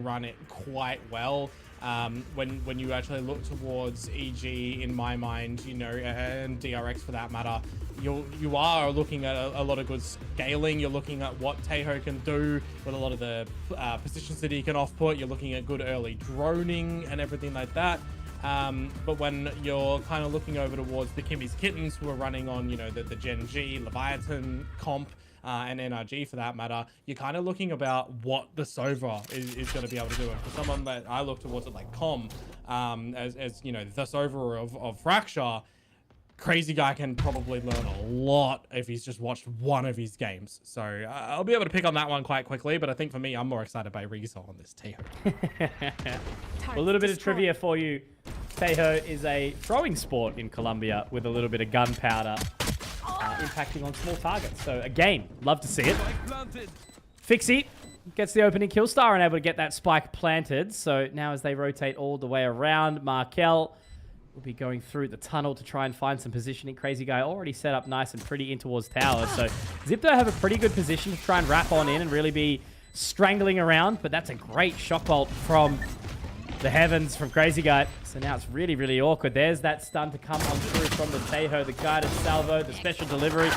run it quite well. When you actually look towards EG, in my mind, you know, and DRX for that matter, you are looking at a lot of good scaling. You're looking at what Taeho can do with a lot of the positions that he can off-put. You're looking at good early droning and everything like that. But when you're kind of looking over towards the Kimmy's Kittens, who are running on, you know, the Gen G, Leviathan comp, and NRG for that matter, you're kind of looking about what the Sova is going to be able to do. And for someone that I look towards it like Com, as you know, the Sova of Fracture, Crazy Guy can probably learn a lot if he's just watched one of his games. So I'll be able to pick on that one quite quickly, but I think for me, I'm more excited by Rizzo on this Taeho. A little bit of trivia for you. Taeho is a throwing sport in Colombia with a little bit of gunpowder impacting on small targets. So again, love to see it. Fixie gets the opening kill, Star and able to get that spike planted. So now as they rotate all the way around, Markel will be going through the tunnel to try and find some positioning. Crazy Guy already set up nice and pretty in towards tower. So Zipto have a pretty good position to try and wrap on in and really be strangling around. But that's a great shock bolt from the heavens from Crazy Guy. So now it's really, really awkward. There's that stun to come on through from the Taeho, the guided salvo, the special delivery.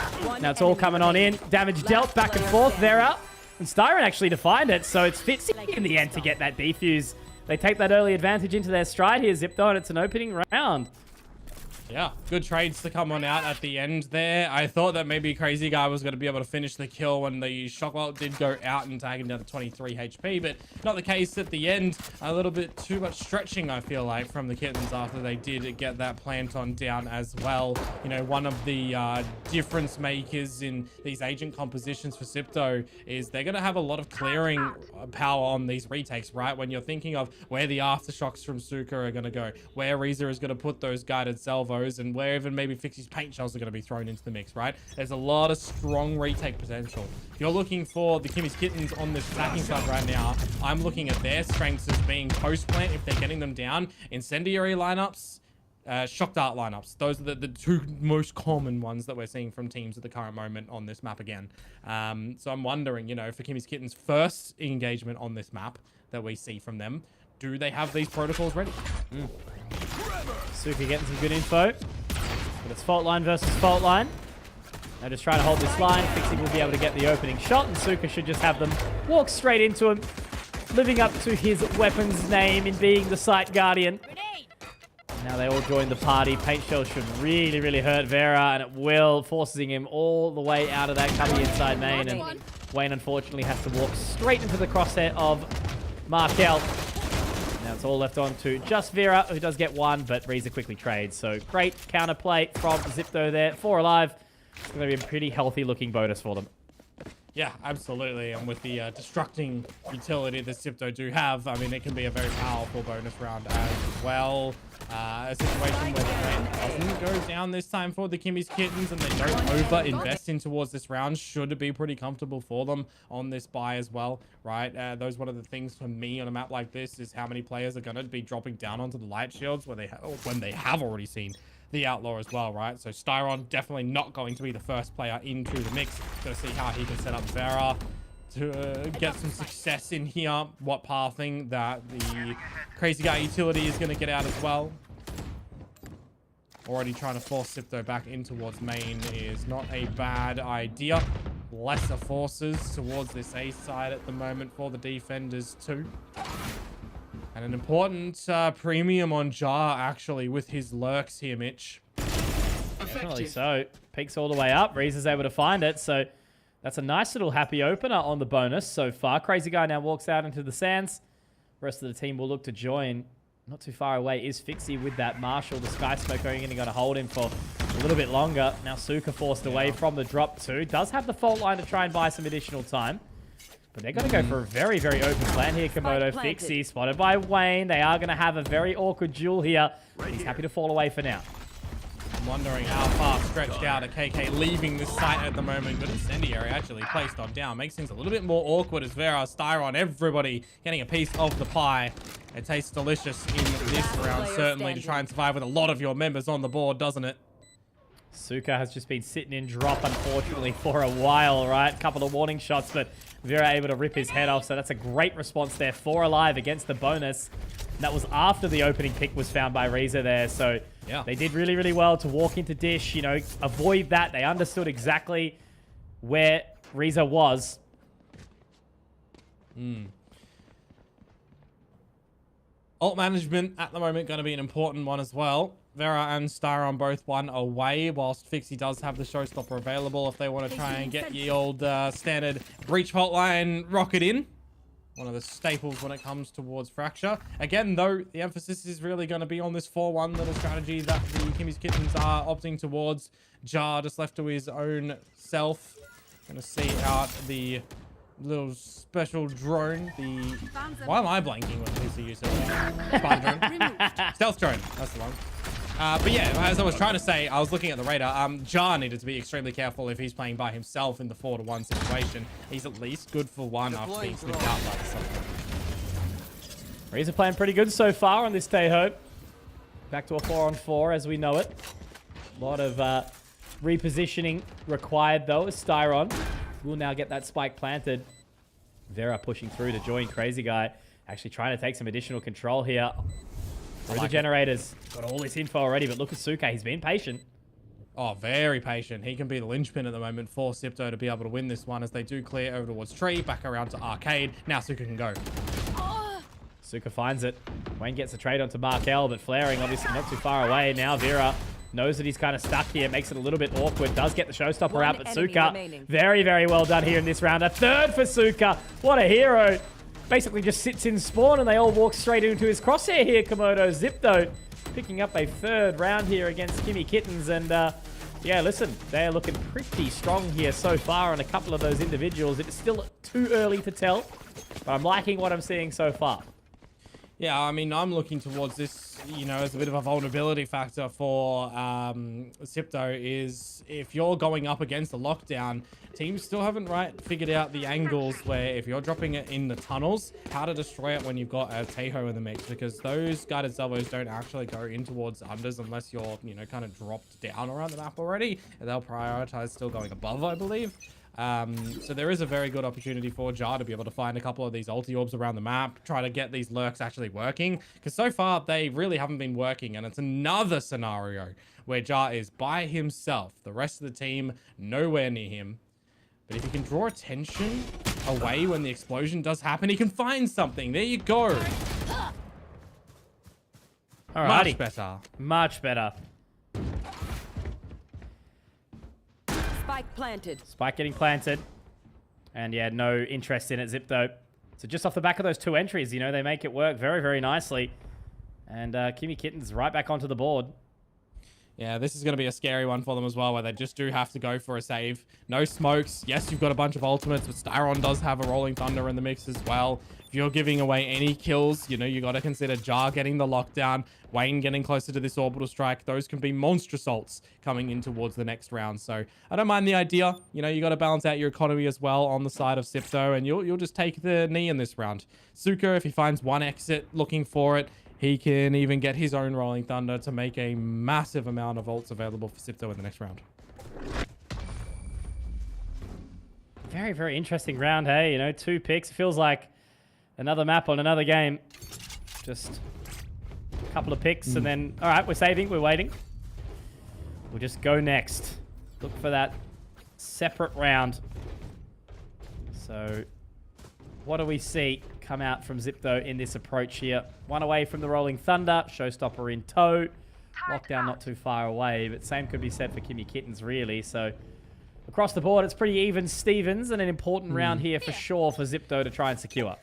Now it's all coming on in. Damage dealt back and forth. They're out. And Styron actually to find it. So it's Fitzy in the end to get that defuse. They take that early advantage into their stride here, Zipto, and it's an opening round. Yeah, good trades to come on out at the end there. I thought that maybe Crazy Guy was going to be able to finish the kill when the Shockwell did go out and tag him down to 23 HP, but not the case at the end. A little bit too much stretching, I feel like, from the Kittens after they did get that plant on down as well. You know, one of the difference makers in these agent compositions for Zipto is they're going to have a lot of clearing power on these retakes, right? When you're thinking of where the aftershocks from Suka are going to go, where Reza is going to put those guided salvos, and where even maybe Fixie's paint shells are going to be thrown into the mix, right? There's a lot of strong retake potential. If you're looking for the Kimmy's Kittens on the stacking side right now, I'm looking at their strengths as being post-plant, if they're getting them down, incendiary lineups, shock dart lineups. Those are the two most common ones that we're seeing from teams at the current moment on this map again. So I'm wondering, you know, for Kimmy's Kittens' first engagement on this map that we see from them, do they have these protocols ready? Suka getting some good info. But it's fault line versus fault line. They're just trying to hold this line. Fixie will be able to get the opening shot, and Suka should just have them walk straight into him, living up to his weapon's name in being the site guardian. Now they all join the party. Paint shell should really, really hurt Vera, and it will, forcing him all the way out of that cubby inside main. And Wayne, unfortunately, has to walk straight into the crosshair of Markel. Now it's all left on to just Vera, who does get one, but Reza quickly trades. So great counterplay from Zipto there. 4 alive. It's going to be a pretty healthy looking bonus for them. Yeah, absolutely. And with the destructing utility that Zipto do have, I mean, it can be a very powerful bonus round as well. A situation where the plan doesn't go down this time for the Kimmy's Kittens and they don't over-invest in towards this round should be pretty comfortable for them on this buy as well, right? Those one of the things for me on a map like this is how many players are going to be dropping down onto the light shields when they have already seen the Outlaw as well, right? So Styron definitely not going to be the first player into the mix. Going to see how he can set up Vera to get some success in here. What pathing that the Crazy Guy utility is going to get out as well. Already trying to force Zipto back in towards main is not a bad idea. Lesser forces towards this A side at the moment for the defenders too. And an important premium on Jar, actually, with his lurks here, Mitch. Definitely so. Peaks all the way up. Reza's able to find it. So that's a nice little happy opener on the bonus so far. Crazy Guy now walks out into the sands. The rest of the team will look to join. Not too far away is Fixie with that Marshall. The Sky Smoke only going to hold him for a little bit longer. Now Suka forced away from the drop too. Does have the fault line to try and buy some additional time. But they're going to go for a very, very open plan here. Komodo Fixie spotted by Wayne. They are going to have a very awkward duel here. He's happy to fall away for now. I'm wondering how far stretched out a KK leaving this site at the moment. Good incendiary actually placed on down. Makes things a little bit more awkward as Vera, Styron, everybody getting a piece of the pie. It tastes delicious in this round, certainly, to try and survive with a lot of your members on the board, doesn't it? Suka has just been sitting in drop, unfortunately, for a while, right? Couple of warning shots, but Vera able to rip his head off. So that's a great response there. 4 alive against the bonus. That was after the opening pick was found by Reza there. So yeah, they did really, really well to walk into Dish, you know, avoid that. They understood exactly where Reza was. Ult management at the moment going to be an important one as well. Vera and Styron both 1 away, whilst Fixie does have the showstopper available if they want to try and get the old standard breach fault line rocket in. One of the staples when it comes towards Fracture. Again, though, the emphasis is really going to be on this 4-1 little strategy that the Kimmy's Kittens are opting towards. Jar just left to his own self. Going to see out the little special drone. Why am I blanking when PC use it? Spider drone. Stealth drone. That's the one. But yeah, as I was trying to say, I was looking at the radar. Jar needed to be extremely careful if he's playing by himself in the 4-1 situation. He's at least good for 1 after being snipped out by the something. Reza playing pretty good so far on this Teho. Back to a 4-on-4 as we know it. A lot of repositioning required though as Styron will now get that spike planted. Vera pushing through to join Crazy Guy. Actually trying to take some additional control here. Through the generators. Got all this info already, but look at Suka. He's been patient. Oh, very patient. He can be the linchpin at the moment for Sipto to be able to win this one as they do clear over towards Tree, back around to Arcade. Now Suka can go. Suka finds it. Wayne gets a trade onto Markel, but flaring obviously not too far away. Now Vera knows that he's kind of stuck here. Makes it a little bit awkward. Does get the showstopper out, but Suka, very, very well done here in this round. A third for Suka. What a hero. Basically just sits in spawn and they all walk straight into his crosshair here, Komodo. Zip, though, picking up a 3rd round here against Kimmy Kittens. And, yeah, listen, they're looking pretty strong here so far on a couple of those individuals. It's still too early to tell, but I'm liking what I'm seeing so far. Yeah, I mean, I'm looking towards this, you know, as a bit of a vulnerability factor for Sipto is if you're going up against the lockdown, teams still haven't figured out the angles where if you're dropping it in the tunnels, how to destroy it when you've got a Teho in the mix, because those guided salvos don't actually go in towards unders unless you're, you know, kind of dropped down around the map already. And they'll prioritize still going above, I believe. So there is a very good opportunity for Jar to be able to find a couple of these ulti orbs around the map, try to get these lurks actually working, because so far they really haven't been working, and it's another scenario where Jar is by himself, the rest of the team nowhere near him. But if he can draw attention away when the explosion does happen, he can find something. There you go. Alrighty. Much better. Much better. Spike planted. Spike getting planted. And yeah, no interest in it, Zip, though. So just off the back of those 2 entries, you know, they make it work very, very nicely. And Kimmy Kittens right back onto the board. Yeah, this is going to be a scary one for them as well, where they just do have to go for a save. No smokes. Yes, you've got a bunch of ultimates, but Styron does have a Rolling Thunder in the mix as well. If you're giving away any kills, you know, you got to consider Jar getting the lockdown, Wayne getting closer to this orbital strike. Those can be monstrous ults coming in towards the next round. So I don't mind the idea. You know, you got to balance out your economy as well on the side of Sipto, and you'll just take the knee in this round. Suka, if he finds one exit looking for it, he can even get his own Rolling Thunder to make a massive amount of ults available for Sipto in the next round. Very, very interesting round, hey? You know, 2 picks. It feels like another map on another game. Just a couple of picks and then... All right, we're saving. We're waiting. We'll just go next. Look for that separate round. So, what do we see come out from Zipto in this approach here? 1 away from the Rolling Thunder. Showstopper in tow. Lockdown not too far away, but same could be said for Kimmy Kittens, really. So, across the board, it's pretty even Stevens, and an important round here for sure for Zipto to try and secure.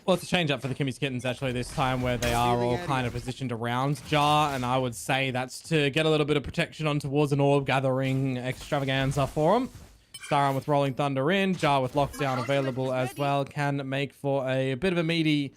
Well, it's a change up for the Kimmy's Kittens actually this time, where they are all kind of positioned around Jar, and I would say that's to get a little bit of protection on towards an orb gathering extravaganza for them. Styron with Rolling Thunder in, Jar with Lockdown available as well, can make for a bit of a meaty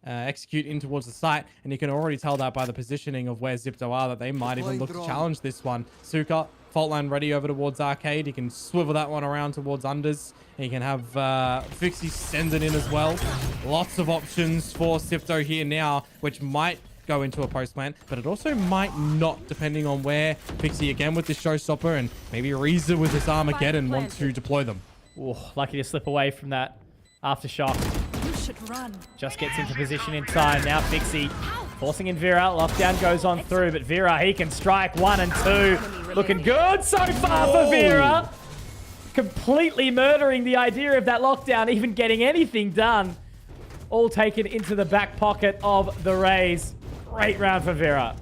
execute in towards the site, and you can already tell that by the positioning of where Zipto are that they might even look to challenge this one. Suka, fault line ready over towards Arcade. He can swivel that one around towards unders. He can have Fixie send it in as well. Lots of options for Sipto here now, which might go into a post plant, but it also might not, depending on where Fixie again with this showstopper and maybe Reza with his Armageddon want to deploy them. Oh, lucky to slip away from that aftershock. You should run. Just gets into position in time. Now Fixie forcing in Vera. Lockdown goes on through, but Vera, he can strike 1 and 2. Looking good so far for Vera. Completely murdering the idea of that lockdown, even getting anything done. All taken into the back pocket of the Rays. Great round for Vera.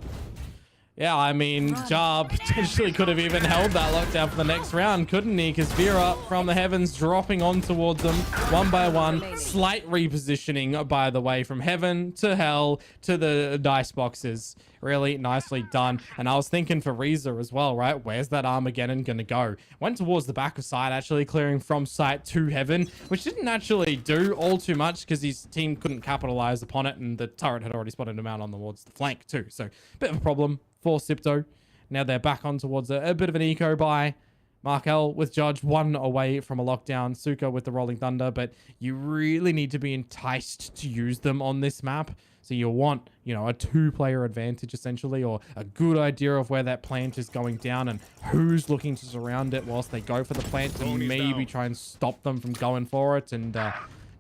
Yeah, I mean, Jar potentially could have even held that lockdown for the next round, couldn't he? Because Vera from the heavens dropping on towards them one by one. Slight repositioning, by the way, from heaven to hell to the dice boxes. Really nicely done. And I was thinking for Reza as well, right? Where's that Armageddon going to go? Went towards the back of site, actually clearing from site to heaven, which didn't actually do all too much because his team couldn't capitalize upon it, and the turret had already spotted him out on towards the flank too. So, bit of a problem for Sipto. Now they're back on towards a bit of an eco buy. Markel with Judge 1 away from a lockdown. Suka with the Rolling Thunder, but you really need to be enticed to use them on this map. So you want, you know, a 2-player advantage essentially, or a good idea of where that plant is going down and who's looking to surround it whilst they go for the plant, and maybe try and stop them from going for it and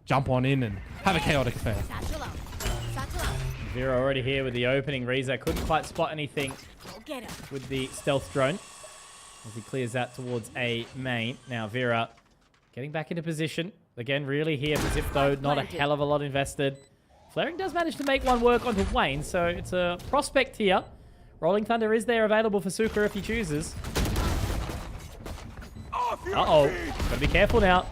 jump on in and have a chaotic affair. Vera already here with the opening. Reza couldn't quite spot anything with the stealth drone as he clears that towards a main. Now Vera getting back into position. Again, really here for Zip though, not a hell of a lot invested. Flaring does manage to make one work onto Wayne, so it's a prospect here. Rolling Thunder is there available for Suka if he chooses. Uh-oh. Gotta be careful now.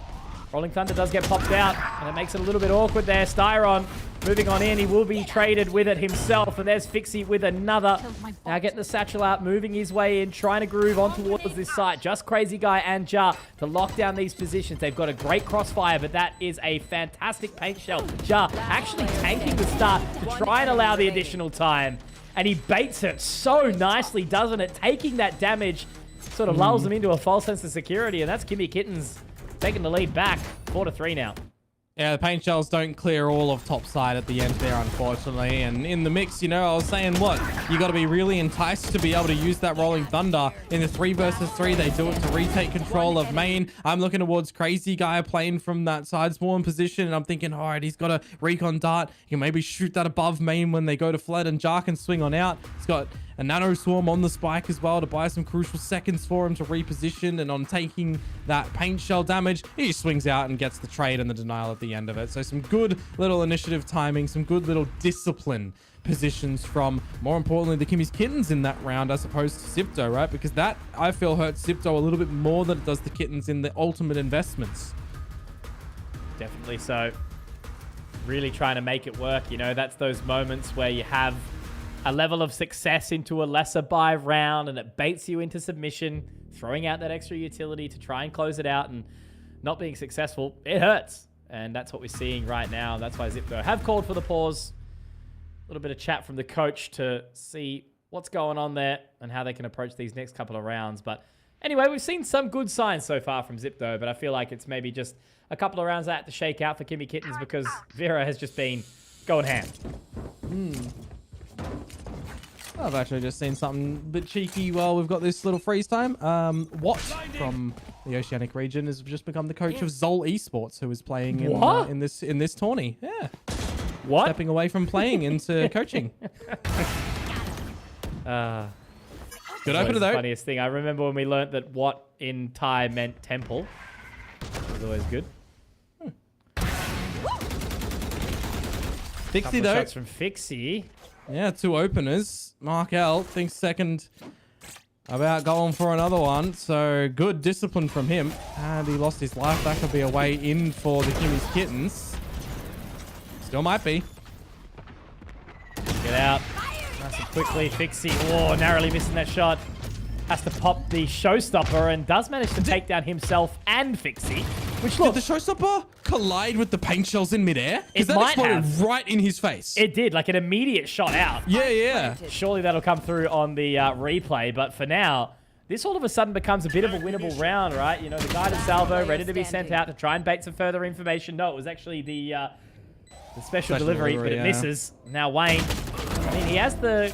Rolling Thunder does get popped out, and it makes it a little bit awkward there. Styron moving on in. He will be traded with it himself, and there's Fixie with another. Now getting the satchel out, moving his way in, trying to groove on towards this site. Just Crazy Guy and Jar to lock down these positions. They've got a great crossfire, but that is a fantastic paint shell. Jar actually tanking the start to try and allow the additional time, and he baits it so nicely, doesn't it? Taking that damage sort of lulls them into a false sense of security, and that's Kimmy Kittens taking the lead back. 4-3 now. Yeah, the paint shells don't clear all of top side at the end there, unfortunately. And in the mix, you know, I was saying, what? You got to be really enticed to be able to use that Rolling Thunder. In the 3 versus 3, they do it to retake control of main. I'm looking towards Crazy Guy playing from that side spawn position, and I'm thinking, all right, he's got a recon dart. He can maybe shoot that above main when they go to flood, and Jar can swing on out. He's got a nano swarm on the spike as well to buy some crucial seconds for him to reposition, and on taking that paint shell damage, he swings out and gets the trade and the denial at the end of it. So some good little initiative timing, some good little discipline positions from, more importantly, the Kimmy's Kittens in that round as opposed to Zipto, right? Because that, I feel, hurts Zipto a little bit more than it does the Kittens in the ultimate investments. Definitely so. Really trying to make it work, you know, that's those moments where you have a level of success into a lesser buy round and it baits you into submission, throwing out that extra utility to try and close it out and not being successful. It hurts. And that's what we're seeing right now. That's why Zipto have called for the pause. A little bit of chat from the coach to see what's going on there and how they can approach these next couple of rounds. But anyway, we've seen some good signs so far from Zipto, but I feel like it's maybe just a couple of rounds that have to shake out for Kimmy Kittens because Vera has just been going ham. I've actually just seen something a bit cheeky while we've got this little freeze time. Watt from the Oceanic region has just become the coach of Zol Esports, who is playing in this tourney. Yeah. What? Stepping away from playing into coaching. Good opener though. The funniest thing. I remember when we learnt that Watt in Thai meant temple. It was always good. Fixie though. Shots from Fixie. Yeah, 2 openers. Markel thinks second about going for another one. So good discipline from him. And he lost his life. That could be a way in for the Kimmy's Kittens. Still might be. Get out. Nice and quickly. Fixie. Oh, narrowly missing that shot. Has to pop the showstopper and does manage to take down himself and Fixie. Which, look, did the showstopper collide with the paint shells in midair? It Because that might exploded have. right in his face. It did, like an immediate shot out. Yeah, yeah. Surely that'll come through on the replay, but for now, this all of a sudden becomes a bit of a winnable round, right? You know, the guided salvo ready to be sent out to try and bait some further information. No, it was actually the special delivery, but it misses. Now Wayne I mean, he has the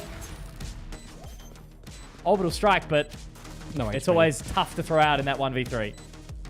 orbital strike, but No it's HP. always tough to throw out in that 1v3.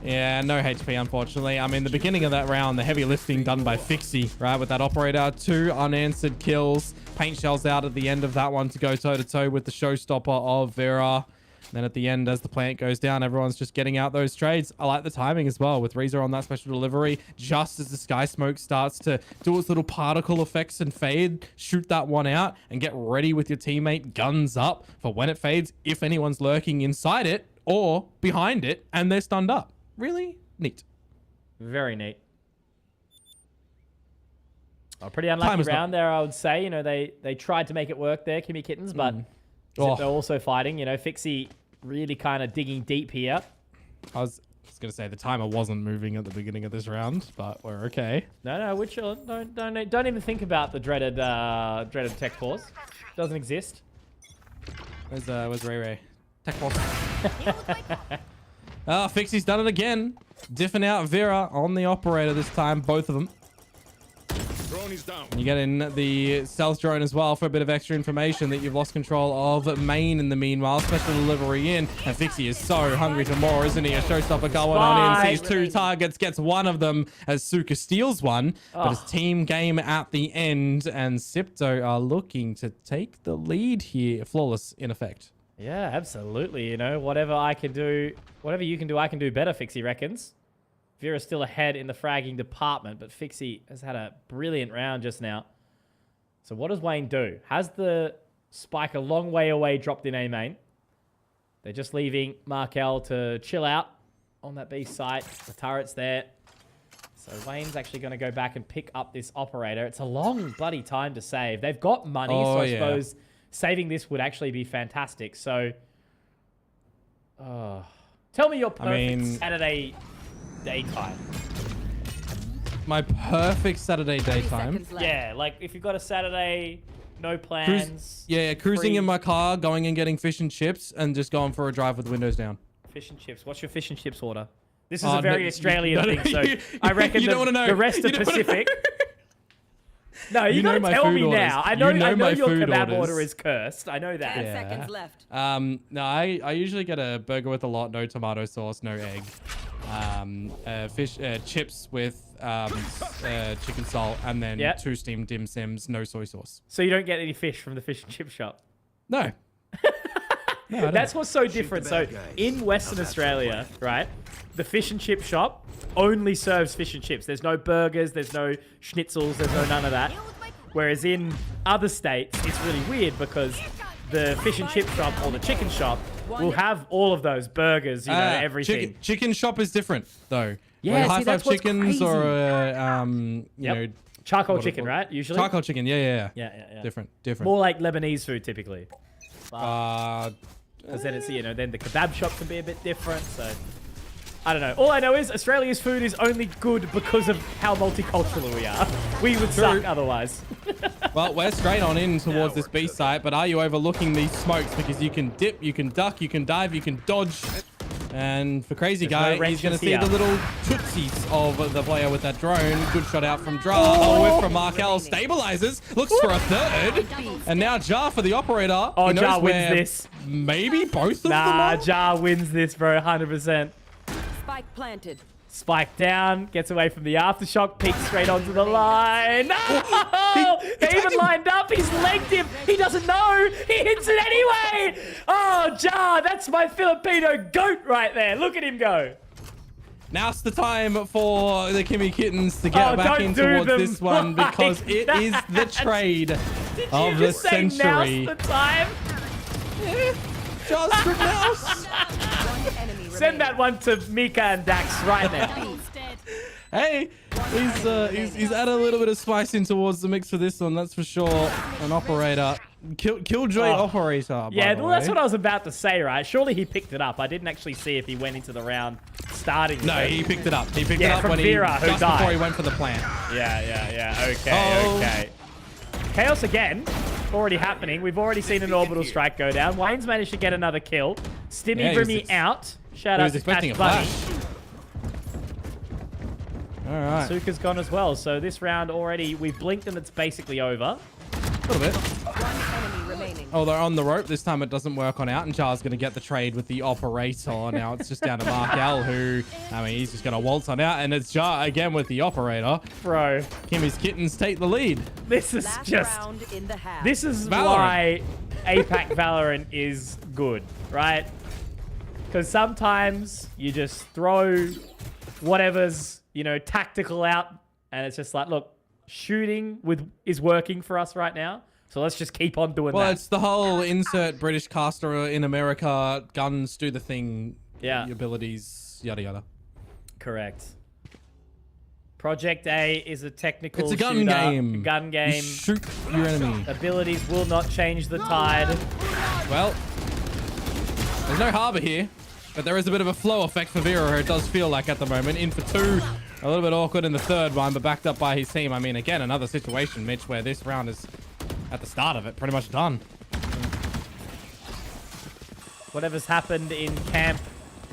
Yeah, no HP, unfortunately. I mean, the beginning of that round, the heavy lifting done by Fixie, right, with that operator. 2 unanswered kills. Paint shells out at the end of that one to go toe-to-toe with the showstopper of Vera. Then at the end, as the plant goes down, everyone's just getting out those trades. I like the timing as well with Reza on that special delivery. Just as the sky smoke starts to do its little particle effects and fade, shoot that one out and get ready with your teammate, guns up for when it fades, if anyone's lurking inside it or behind it and they're stunned up. Really neat. Very neat. A pretty unlucky round there, I would say. You know, they tried to make it work there, Kimmy Kittens, but they're also fighting. You know, Fixie really kind of digging deep here. I was going to say the timer wasn't moving at the beginning of this round, but we're okay. No, we're chill. Don't even think about the dreaded tech pause. Doesn't exist. Where's Ray Ray? Tech pause. Fixie's done it again. Diffing out Vera on the operator this time, both of them. Drone is down. You get in the stealth drone as well for a bit of extra information that you've lost control of main in the meanwhile. Special delivery in. And Fixie is so hungry for more, isn't he? A showstopper going on in. Sees 2 targets, gets one of them as Suka steals one. But it's team game at the end. And Sipto are looking to take the lead here. Flawless, in effect. Yeah, absolutely. You know, whatever I can do, whatever you can do, I can do better, Fixie reckons. Vera's still ahead in the fragging department, but Fixie has had a brilliant round just now. So what does Wayne do? Has the spike a long way away dropped in A main? They're just leaving Markel to chill out on that B site. The turret's there. So Wayne's actually going to go back and pick up this operator. It's a long bloody time to save. They've got money, so I suppose saving this would actually be fantastic. So, tell me your perfect Saturday daytime. My perfect Saturday daytime. Yeah, like if you've got a Saturday, no plans. Cruising in my car, going and getting fish and chips, and just going for a drive with the windows down. Fish and chips. What's your fish and chips order? This is a very Australian thing, so I reckon the rest of Pacific. No, you gotta tell me now. I know your kebab order is cursed. I know that. 10 seconds left. No, I usually get a burger with a lot, no tomato sauce, no egg. Fish chips with chicken salt, and then 2 steamed dim sims, no soy sauce. So you don't get any fish from the fish and chip shop? No. No, that's what's so different. So in Western Australia, right, the fish and chip shop only serves fish and chips. There's no burgers, there's no schnitzels, there's no none of that. Whereas in other states, it's really weird because the fish and chip shop or the chicken shop will have all of those burgers, you know, everything. Chicken shop is different, though. Yeah, High Five Chickens or, you know... Charcoal chicken, right? Usually? Charcoal chicken, yeah. Different. More like Lebanese food, typically. Because then it's, you know, then the kebab shop can be a bit different, so... I don't know. All I know is Australia's food is only good because of how multicultural we are. We would suck otherwise. Well, we're straight on in towards this B site, but are you overlooking these smokes? Because you can dip, you can duck, you can dive, you can dodge. And for Crazy Guy, he's going to see the little tootsies of the player with that drone. Good shot out from Jar. Oh, whiff from Markel. Stabilizes. Looks for a third. And now Jar for the operator. Oh, Jar wins this. Maybe both of them Nah, Jar wins this, bro. 100%. Spike planted. Spike down, gets away from the aftershock, peeks straight onto the line. No! They even lined up. He's legged him. He doesn't know. He hits it anyway. Oh, Jar, that's my Filipino goat right there. Look at him go. Now's the time for the Kimmy Kittens to get back in towards this one because it is the trade of the century. Now's the time? Yeah, just for mouse. Send that one to Mika and Dax right now. Hey, he's added a little bit of spice in towards the mix for this one, that's for sure. An operator. Killjoy operator. Yeah, well, that's what I was about to say, right? Surely he picked it up. I didn't actually see if he went into the round starting. No, he picked it up. He picked it up when Vera, just before he went for the plant. Yeah. Okay. Chaos again. Already happening. We've already seen an orbital strike go down. Wayne's managed to get another kill. Stimmy Brimmy out. Shout out to Cash Bunny. All right. Suka's gone as well. So this round already, we've blinked and it's basically over. A little bit. Oh, they're on the rope. This time it doesn't work on out, and Jar's going to get the trade with the operator. Now it's just down to Mark L, who, I mean, he's just going to waltz on out, and it's Jar again with the operator. Bro. Kimmy's Kittens take the lead. This is Last just... round in the half. This is Valorant. why APAC Valorant is good, right? Because sometimes you just throw whatever's, you know, tactical out, and it's just like, look, shooting is working for us right now. So let's just keep on doing that. Well, it's the whole insert British caster in America, guns do the thing, abilities, yada yada. Correct. Project A is a technical It's a gun shooter, game. A gun game. You shoot your enemy. Abilities will not change the tide. Well, there's no harbor here, but there is a bit of a flow effect for Vera, it does feel like at the moment. In for 2, a little bit awkward in the 3rd one, but backed up by his team. I mean, again, another situation, Mitch, where this round is, at the start of it, pretty much done. Whatever's happened in Camp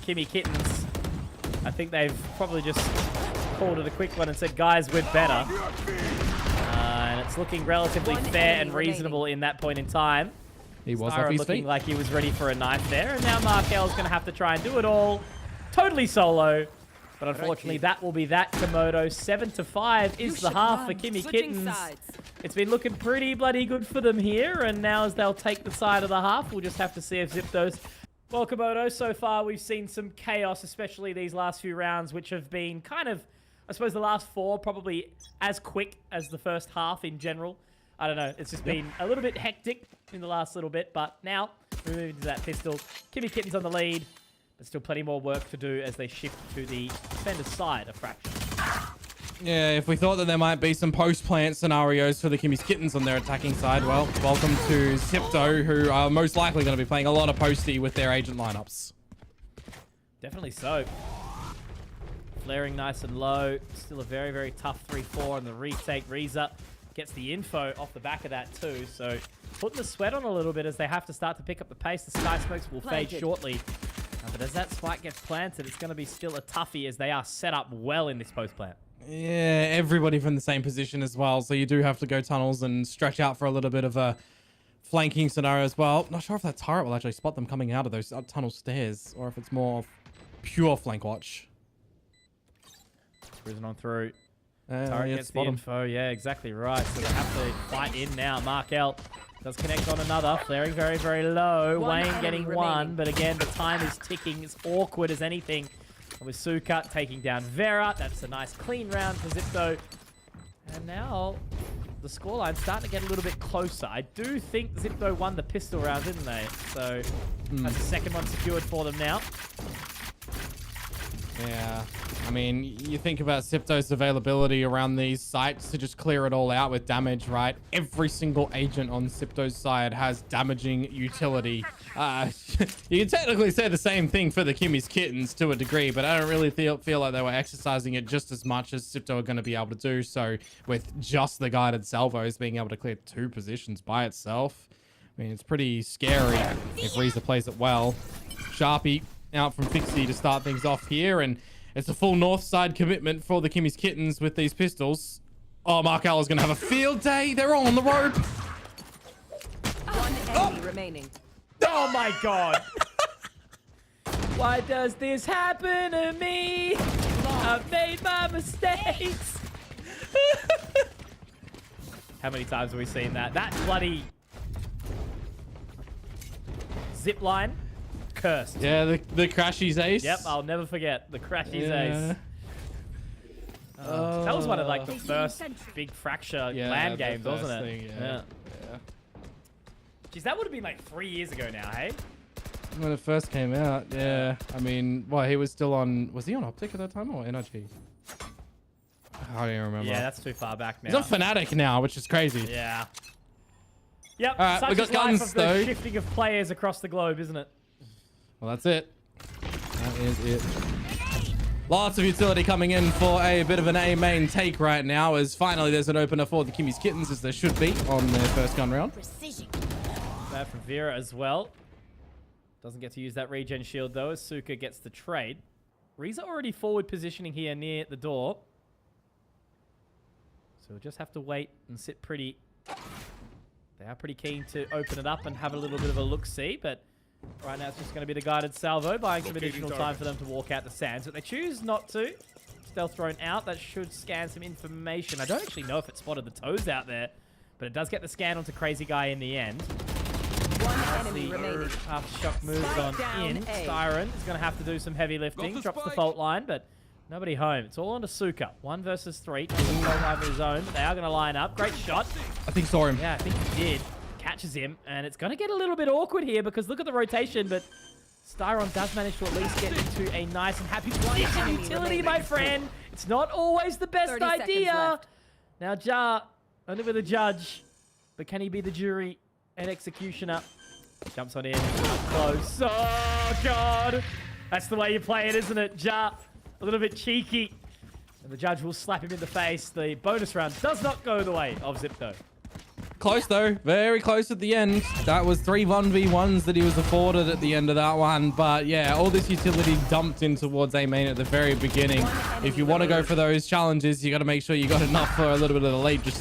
Kimmy Kittens, I think they've probably just called it a quick one and said, guys, we're better. And it's looking relatively fair and reasonable in that point in time. He was Styra off his looking feet. like he was ready for a knife there, and now Markel's going to have to try and do it all totally solo. But unfortunately, that will be that. Komodo 7-5 is the half for Kimmy Kittens. It's been looking pretty bloody good for them here, and now as they'll take the side of the half, we'll just have to see if Zipto's... Well, Komodo, so far we've seen some chaos, especially these last few rounds, which have been kind of, I suppose the last 4 probably as quick as the first half in general. I don't know, it's just been a little bit hectic in the last little bit, but now we're moving to that pistol. Kimmy Kittens on the lead. There's still plenty more work to do as they shift to the defender's side of Fraction. Yeah, if we thought that there might be some post-plant scenarios for the Kimmy's Kittens on their attacking side, well, welcome to Zipto, who are most likely going to be playing a lot of posty with their agent lineups. Definitely so. Flaring nice and low. Still a very, very tough 3-4 on the retake. Reza gets the info off the back of that too, so putting the sweat on a little bit as they have to start to pick up the pace. The Sky Smokes will fade shortly. But as that spike gets planted, it's going to be still a toughie as they are set up well in this post plant. Yeah, everybody from the same position as well. So you do have to go tunnels and stretch out for a little bit of a flanking scenario as well. Not sure if that turret will actually spot them coming out of those tunnel stairs or if it's more pure flank watch. Cruising on through. Yeah, Turret gets the info. Yeah, exactly right. So they have to fight in now. Mark L does connect on another. Flaring very, very low. Wayne getting one, but again, the time is ticking. It's awkward as anything. And with Suka taking down Vera. That's a nice clean round for Zipto. And now the scoreline's starting to get a little bit closer. I do think Zipto won the pistol round, didn't they? So that's the second one secured for them now. Yeah, I mean, you think about Zipto's availability around these sites to just clear it all out with damage, right? Every single agent on Zipto's side has damaging utility. You can technically say the same thing for the Kimmy's Kittens to a degree, but I don't really feel like they were exercising it just as much as Zipto are going to be able to do so with just the guided salvos being able to clear 2 positions by itself. I mean, it's pretty scary if Reza plays it well. Sharpie out from Fixie to start things off here, and it's a full north side commitment for the Kimmy's Kittens with these pistols. Oh, Mark Al is going to have a field day. They're all on the rope. One enemy remaining. Oh my god. Why does this happen to me? I've made my mistakes. How many times have we seen that? That bloody zip line. Cursed. Yeah, the Crashies ace. Yep, I'll never forget the Crashies ace. That was one of like the first big Fracture LAN games, wasn't it? Yeah. Jeez, that would have been like 3 years ago now, hey? When it first came out, yeah. I mean, well, he was still on... Was he on Optic at that time or NRG? I don't even remember. Yeah, that's too far back now. He's on Fnatic now, which is crazy. Yeah. Yep, All right, such we got is life guns, of the though. shifting of players across the globe, isn't it? Well, that's it. That is it. Lots of utility coming in for a bit of an A main take right now, as finally there's an opener for the Kimmy's Kittens, as there should be on their first gun round. Bad from Vera as well. Doesn't get to use that regen shield though, as Suka gets the trade. Reza already forward positioning here near the door. So we'll just have to wait and sit pretty. They are pretty keen to open it up and have a little bit of a look-see, but right now it's just going to be the guided salvo, buying some additional time for them to walk out the sands. But they choose not to. Stealth thrown out. That should scan some information. I don't actually know if it spotted the toes out there, but it does get the scan onto Crazy Guy in the end. One enemy remaining. Half shock moves on in. Styron is going to have to do some heavy lifting. Drops the fault line, but nobody home. It's all on to Suka. 1 versus 3. The fault line of his own. They are going to line up. Great shot. I think saw him. Yeah, I think he did. Catches him, and it's going to get a little bit awkward here because look at the rotation, but Styron does manage to at least get into a nice and happy position. Utility, my friend. It's not always the best idea. Now, Ja, only with a judge, but can he be the jury and executioner? Jumps on in, up close. Oh, God. That's the way you play it, isn't it? Ja, a little bit cheeky. And the judge will slap him in the face. The bonus round does not go the way of Zipto. Close though, very close at the end. That was 3 1v1s that he was afforded at the end of that one. But yeah, all this utility dumped in towards A main at the very beginning. If you want to go for those challenges, you got to make sure you got enough for a little bit of the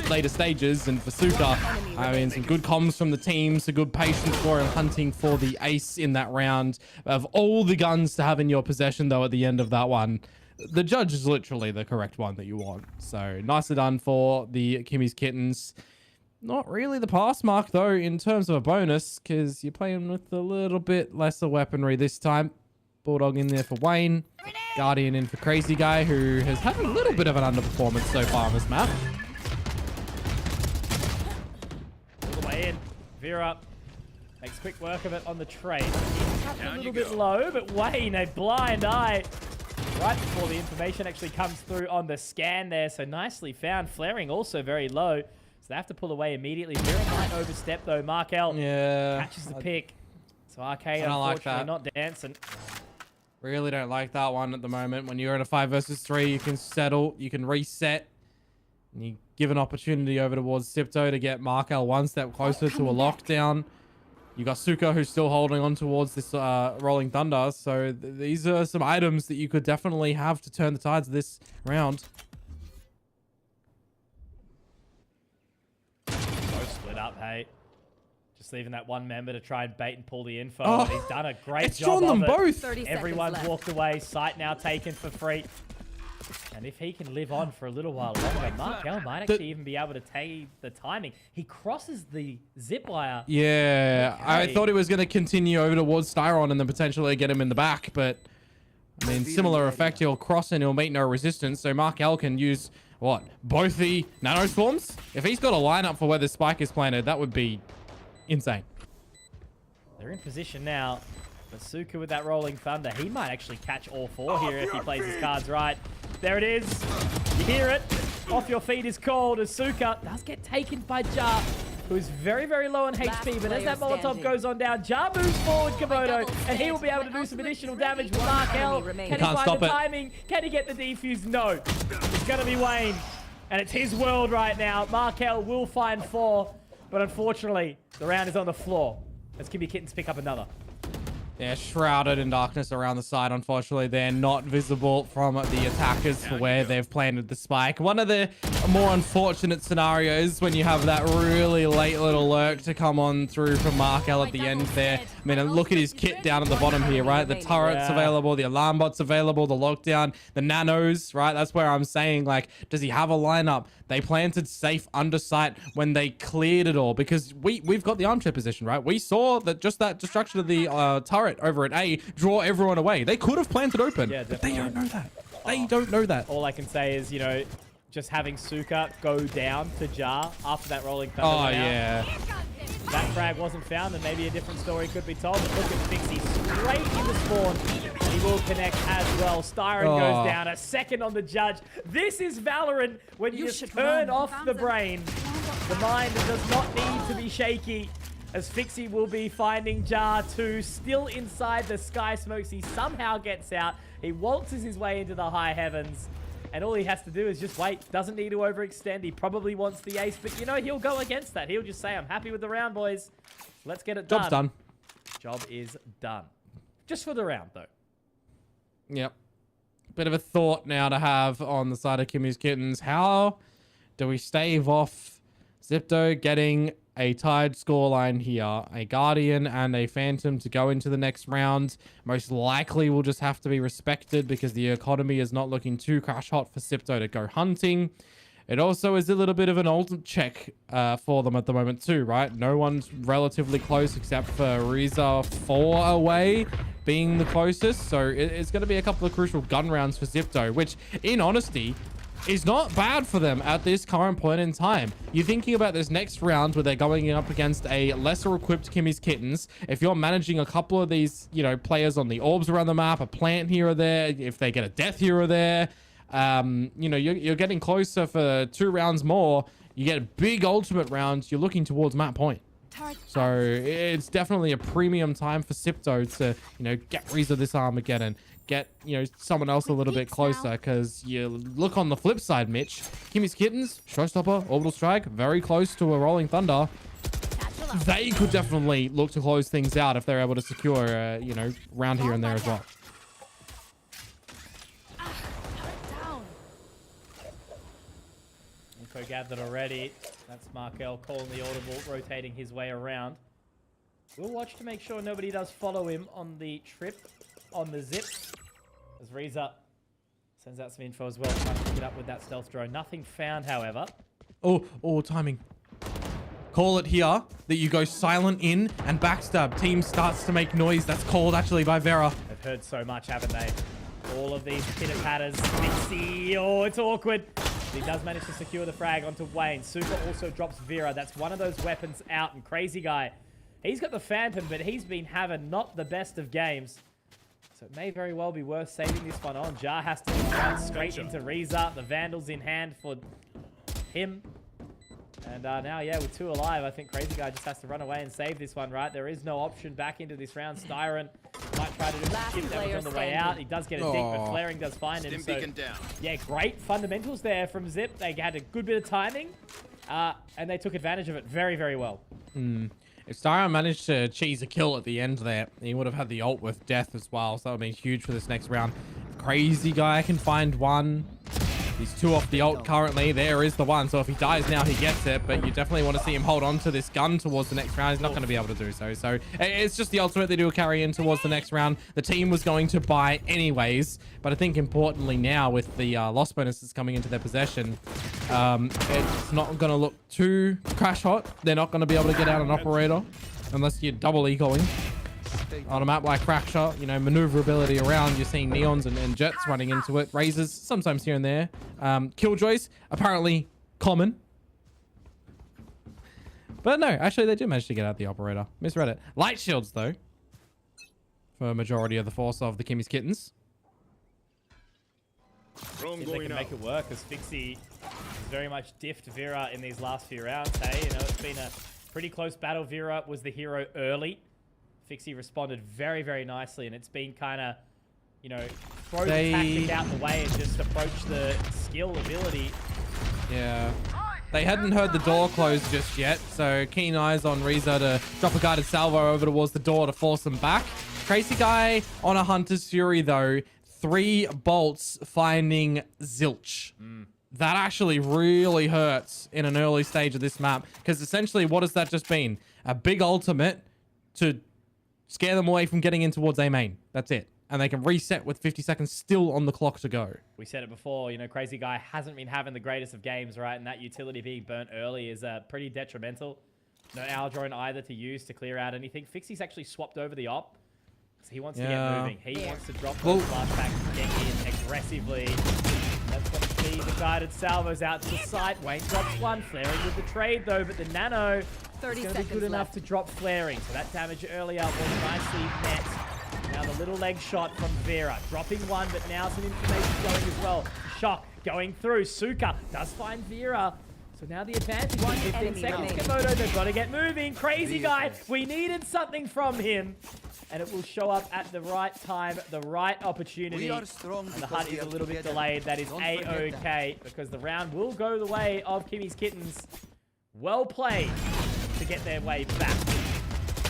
later stages. And for Suka, I mean, some good comms from the team, some good patience for him hunting for the ace in that round. Of all the guns to have in your possession though at the end of that one, the judge is literally the correct one that you want. So nicely done for the Kimmy's Kittens. Not really the pass mark, though, in terms of a bonus, because you're playing with a little bit lesser weaponry this time. Bulldog in there for Wayne. Guardian in for Crazy Guy, who has had a little bit of an underperformance so far on this map. All the way in. Vera makes quick work of it on the trade. A little bit low, but Wayne, a blind eye. Right before the information actually comes through on the scan there. So nicely found. Flaring also very low. So they have to pull away immediately. Vera might overstep though. Markel catches the pick. So Arcade unfortunately not dancing. Really don't like that one at the moment. When you're in a 5 versus 3, you can settle, you can reset. And you give an opportunity over towards Sipto to get Markel one step closer to a lockdown. You got Suka who's still holding on towards this Rolling Thunder. So these are some items that you could definitely have to turn the tides this round. Split up, hey. Just leaving that one member to try and bait and pull the info. And he's done a great job drawn them both. Everyone's walked away. Site now taken for free. And if he can live on for a little while longer, Markel might actually even be able to take the timing. He crosses the zip wire. Yeah, okay. I thought it was going to continue over towards Styron and then potentially get him in the back. But, I mean, similar effect. He'll cross and he'll meet no resistance. So Markel can use... what? Both the nanoswarms? If he's got a lineup for where the spike is planted, that would be insane. They're in position now. Basuka with that Rolling Thunder. He might actually catch all 4 here if he plays his cards right. There it is. You hear it. Off your feet is called as Suka does get taken by Ja, who's very, very low on HP. But as that Molotov goes on down, Ja moves forward, Komodo, and he will be able to do some additional damage with Markel. Can he find the timing? Can he get the defuse? No. It's going to be Wayne. And it's his world right now. Markel will find 4. But unfortunately, the round is on the floor. As Kimmy Kittens pick up another. They're shrouded in darkness around the side. Unfortunately, they're not visible from the attackers for where they've planted the spike. One of the more unfortunate scenarios when you have that really late little lurk to come on through from Markel at the end there. I mean, look at his kit down at the bottom here, right? The turret's available, the alarm bot's available, the lockdown, the nanos, right? That's where I'm saying, like, does he have a lineup? They planted safe under sight when they cleared it all, because we've got the armchair position, right? We saw that just that destruction of the turret over at A draw everyone away. They could have planted open, but they don't know that. They don't know that. All I can say is, you know, just having Suka go down to Ja after that Rolling Thunder. Oh, yeah. If that frag wasn't found, then maybe a different story could be told. But look at Fixie straight in the spawn. He will connect as well. Styron goes down. A second on the judge. This is Valorant when you just turn off the brain. The mind does not need to be shaky. As Fixie will be finding Ja 2 still inside the sky smokes. He somehow gets out. He waltzes his way into the high heavens. And all he has to do is just wait. Doesn't need to overextend. He probably wants the ace. But, you know, he'll go against that. He'll just say, I'm happy with the round, boys. Let's get it done. Job's done. Job is done. Just for the round, though. Yep. Bit of a thought now to have on the side of Kimmy's Kittens. How do we stave off Zipto getting a tied scoreline here. A Guardian and a Phantom to go into the next round. Most likely will just have to be respected because the economy is not looking too crash hot for Sipto to go hunting. It also is a little bit of an ult check for them at the moment too, right? No one's relatively close except for Reza 4 away being the closest. So it's going to be a couple of crucial gun rounds for Zipto, which in honesty is not bad for them at this current point in time. You're thinking about this next round where they're going up against a lesser equipped Kimmy's Kittens. If you're managing a couple of these, you know, players on the orbs around the map, a plant here or there, if they get a death here or there, you know, you're getting closer for 2 rounds more. You get a big ultimate round. You're looking towards map point. So it's definitely a premium time for Sipto to, you know, get Reza this Armageddon, get, you know, someone else a little bit closer, because you look on the flip side, Mitch. Kimmy's Kittens, Showstopper, Orbital Strike, very close to a Rolling Thunder. They could definitely look to close things out if they're able to secure a, you know, round here and there as well. Info gathered already. That's Markel calling the audible, rotating his way around. We'll watch to make sure nobody does follow him on the trip, on the zip. As Reza sends out some info as well, trying to pick it up with that stealth drone. Nothing found, however. Oh, timing. Call it here that you go silent in and backstab. Team starts to make noise. That's called actually by Vera. They've heard so much, haven't they? All of these pitter-patters. Mixie. Oh, it's awkward. He does manage to secure the frag onto Wayne. Super also drops Vera. That's one of those weapons out. And Crazy Guy, he's got the Phantom, but he's been having not the best of games. So it may very well be worth saving this one on. Jar has to run straight into Reza. The Vandal's in hand for him. And now, yeah, with 2 alive, I think Crazy Guy just has to run away and save this one, right? There is no option back into this round. Styron might try to do skip damage on the way out. He does get a dig, but Flaring does find him. So, yeah, great fundamentals there from Zip. They had a good bit of timing, and they took advantage of it very, very well. If Styron managed to cheese a kill at the end there, he would have had the ult with death as well. So that would have been huge for this next round. Crazy Guy can find one. He's 2 off the ult currently. There is the one. So if he dies now, he gets it. But you definitely want to see him hold on to this gun towards the next round. He's not going to be able to do so. So it's just the ultimate they do a carry in towards the next round. The team was going to buy anyways. But I think importantly now with the loss bonuses coming into their possession, it's not going to look too crash hot. They're not going to be able to get out an operator unless you're double ecoing. On a map like Fracture, you know, maneuverability around, you're seeing Neons and Jets running into it. Razors, sometimes here and there. Killjoys, apparently common. But no, actually they do manage to get out the operator. Misread it. Light shields, though. For a majority of the force of the Kimmy's Kittens. If they can make it work, as Fixie has very much diffed Vera in these last few rounds. Hey, you know, it's been a pretty close battle. Vera was the hero early. Fixie responded very, very nicely, and it's been kind of, you know, throw the tactic out the way and just approach the skill ability. Yeah. They hadn't heard the door close just yet, so keen eyes on Reza to drop a guided salvo over towards the door to force them back. Crazy Guy on a Hunter's Fury, though. 3 bolts finding zilch. That actually really hurts in an early stage of this map, because essentially what has that just been? A big ultimate to scare them away from getting in towards A main. That's it. And they can reset with 50 seconds still on the clock to go. We said it before, you know, Crazy Guy hasn't been having the greatest of games, right? And that utility being burnt early is pretty detrimental. No Owl Drone either to use to clear out anything. Fixie's actually swapped over the op. So he wants to get moving. He wants to drop those flashbacks and get in aggressively. That's going to be the guided salvos out to the site. Wayne drops one. Flaring with the trade, though. But the Nano is going to be good enough to drop Flaring. So that damage earlier was nicely met. Now the little leg shot from Vera. Dropping one, but now some information going as well. Shock going through. Suka does find Vera. So now the advantage is 15 seconds. Komodo, they've got to get moving. Crazy Guy, we needed something from him. And it will show up at the right time, the right opportunity. And the HUD is a little bit delayed. That is A-OK, because the round will go the way of Kimmy's Kittens. Well played to get their way back.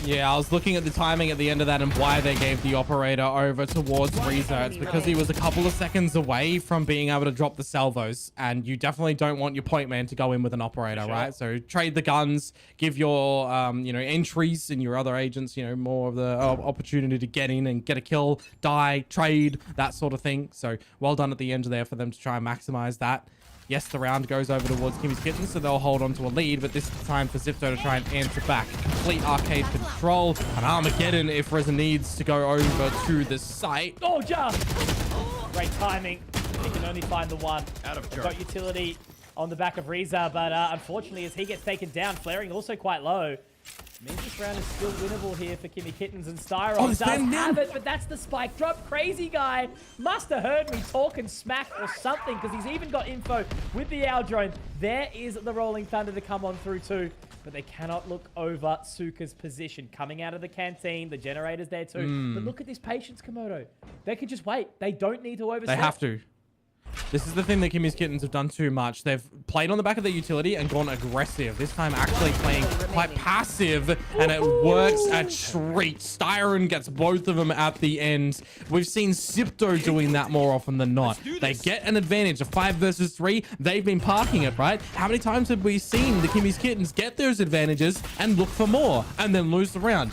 Yeah, I was looking at the timing at the end of that and why they gave the operator over towards Reza. It's because he was a couple of seconds away from being able to drop the salvos, and you definitely don't want your point man to go in with an operator, right? So trade the guns, give your, you know, entries and your other agents, you know, more of the opportunity to get in and get a kill, die, trade, that sort of thing. So well done at the end there for them to try and maximize that. Yes, the round goes over towards Kimmy's Kittens, so they'll hold on to a lead, but this is the time for Zipto to try and answer back. Complete arcade control, and Armageddon if Reza needs to go over to the site. Oh, just great timing. He can only find the one. They've got utility on the back of Reza, but unfortunately, as he gets taken down, flaring also quite low. Means this round is still winnable here for Kimmy Kittens, and Styron does have it, but that's the spike drop. Crazy guy must have heard me talk and smack or something, because he's even got info with the owl drone. There is the Rolling Thunder to come on through too, but they cannot look over Suka's position. Coming out of the canteen, the generator's there too. But look at this patience, Komodo. They can just wait. They don't need to overstep. They have to. This is the thing that Kimmy's Kittens have done too much. They've played on the back of their utility and gone aggressive. This time actually playing quite passive, and it works a treat. Styron gets both of them at the end. We've seen Zipto doing that more often than not. They get an advantage, a 5 versus 3. They've been parking it, right? How many times have we seen the Kimmy's Kittens get those advantages and look for more and then lose the round?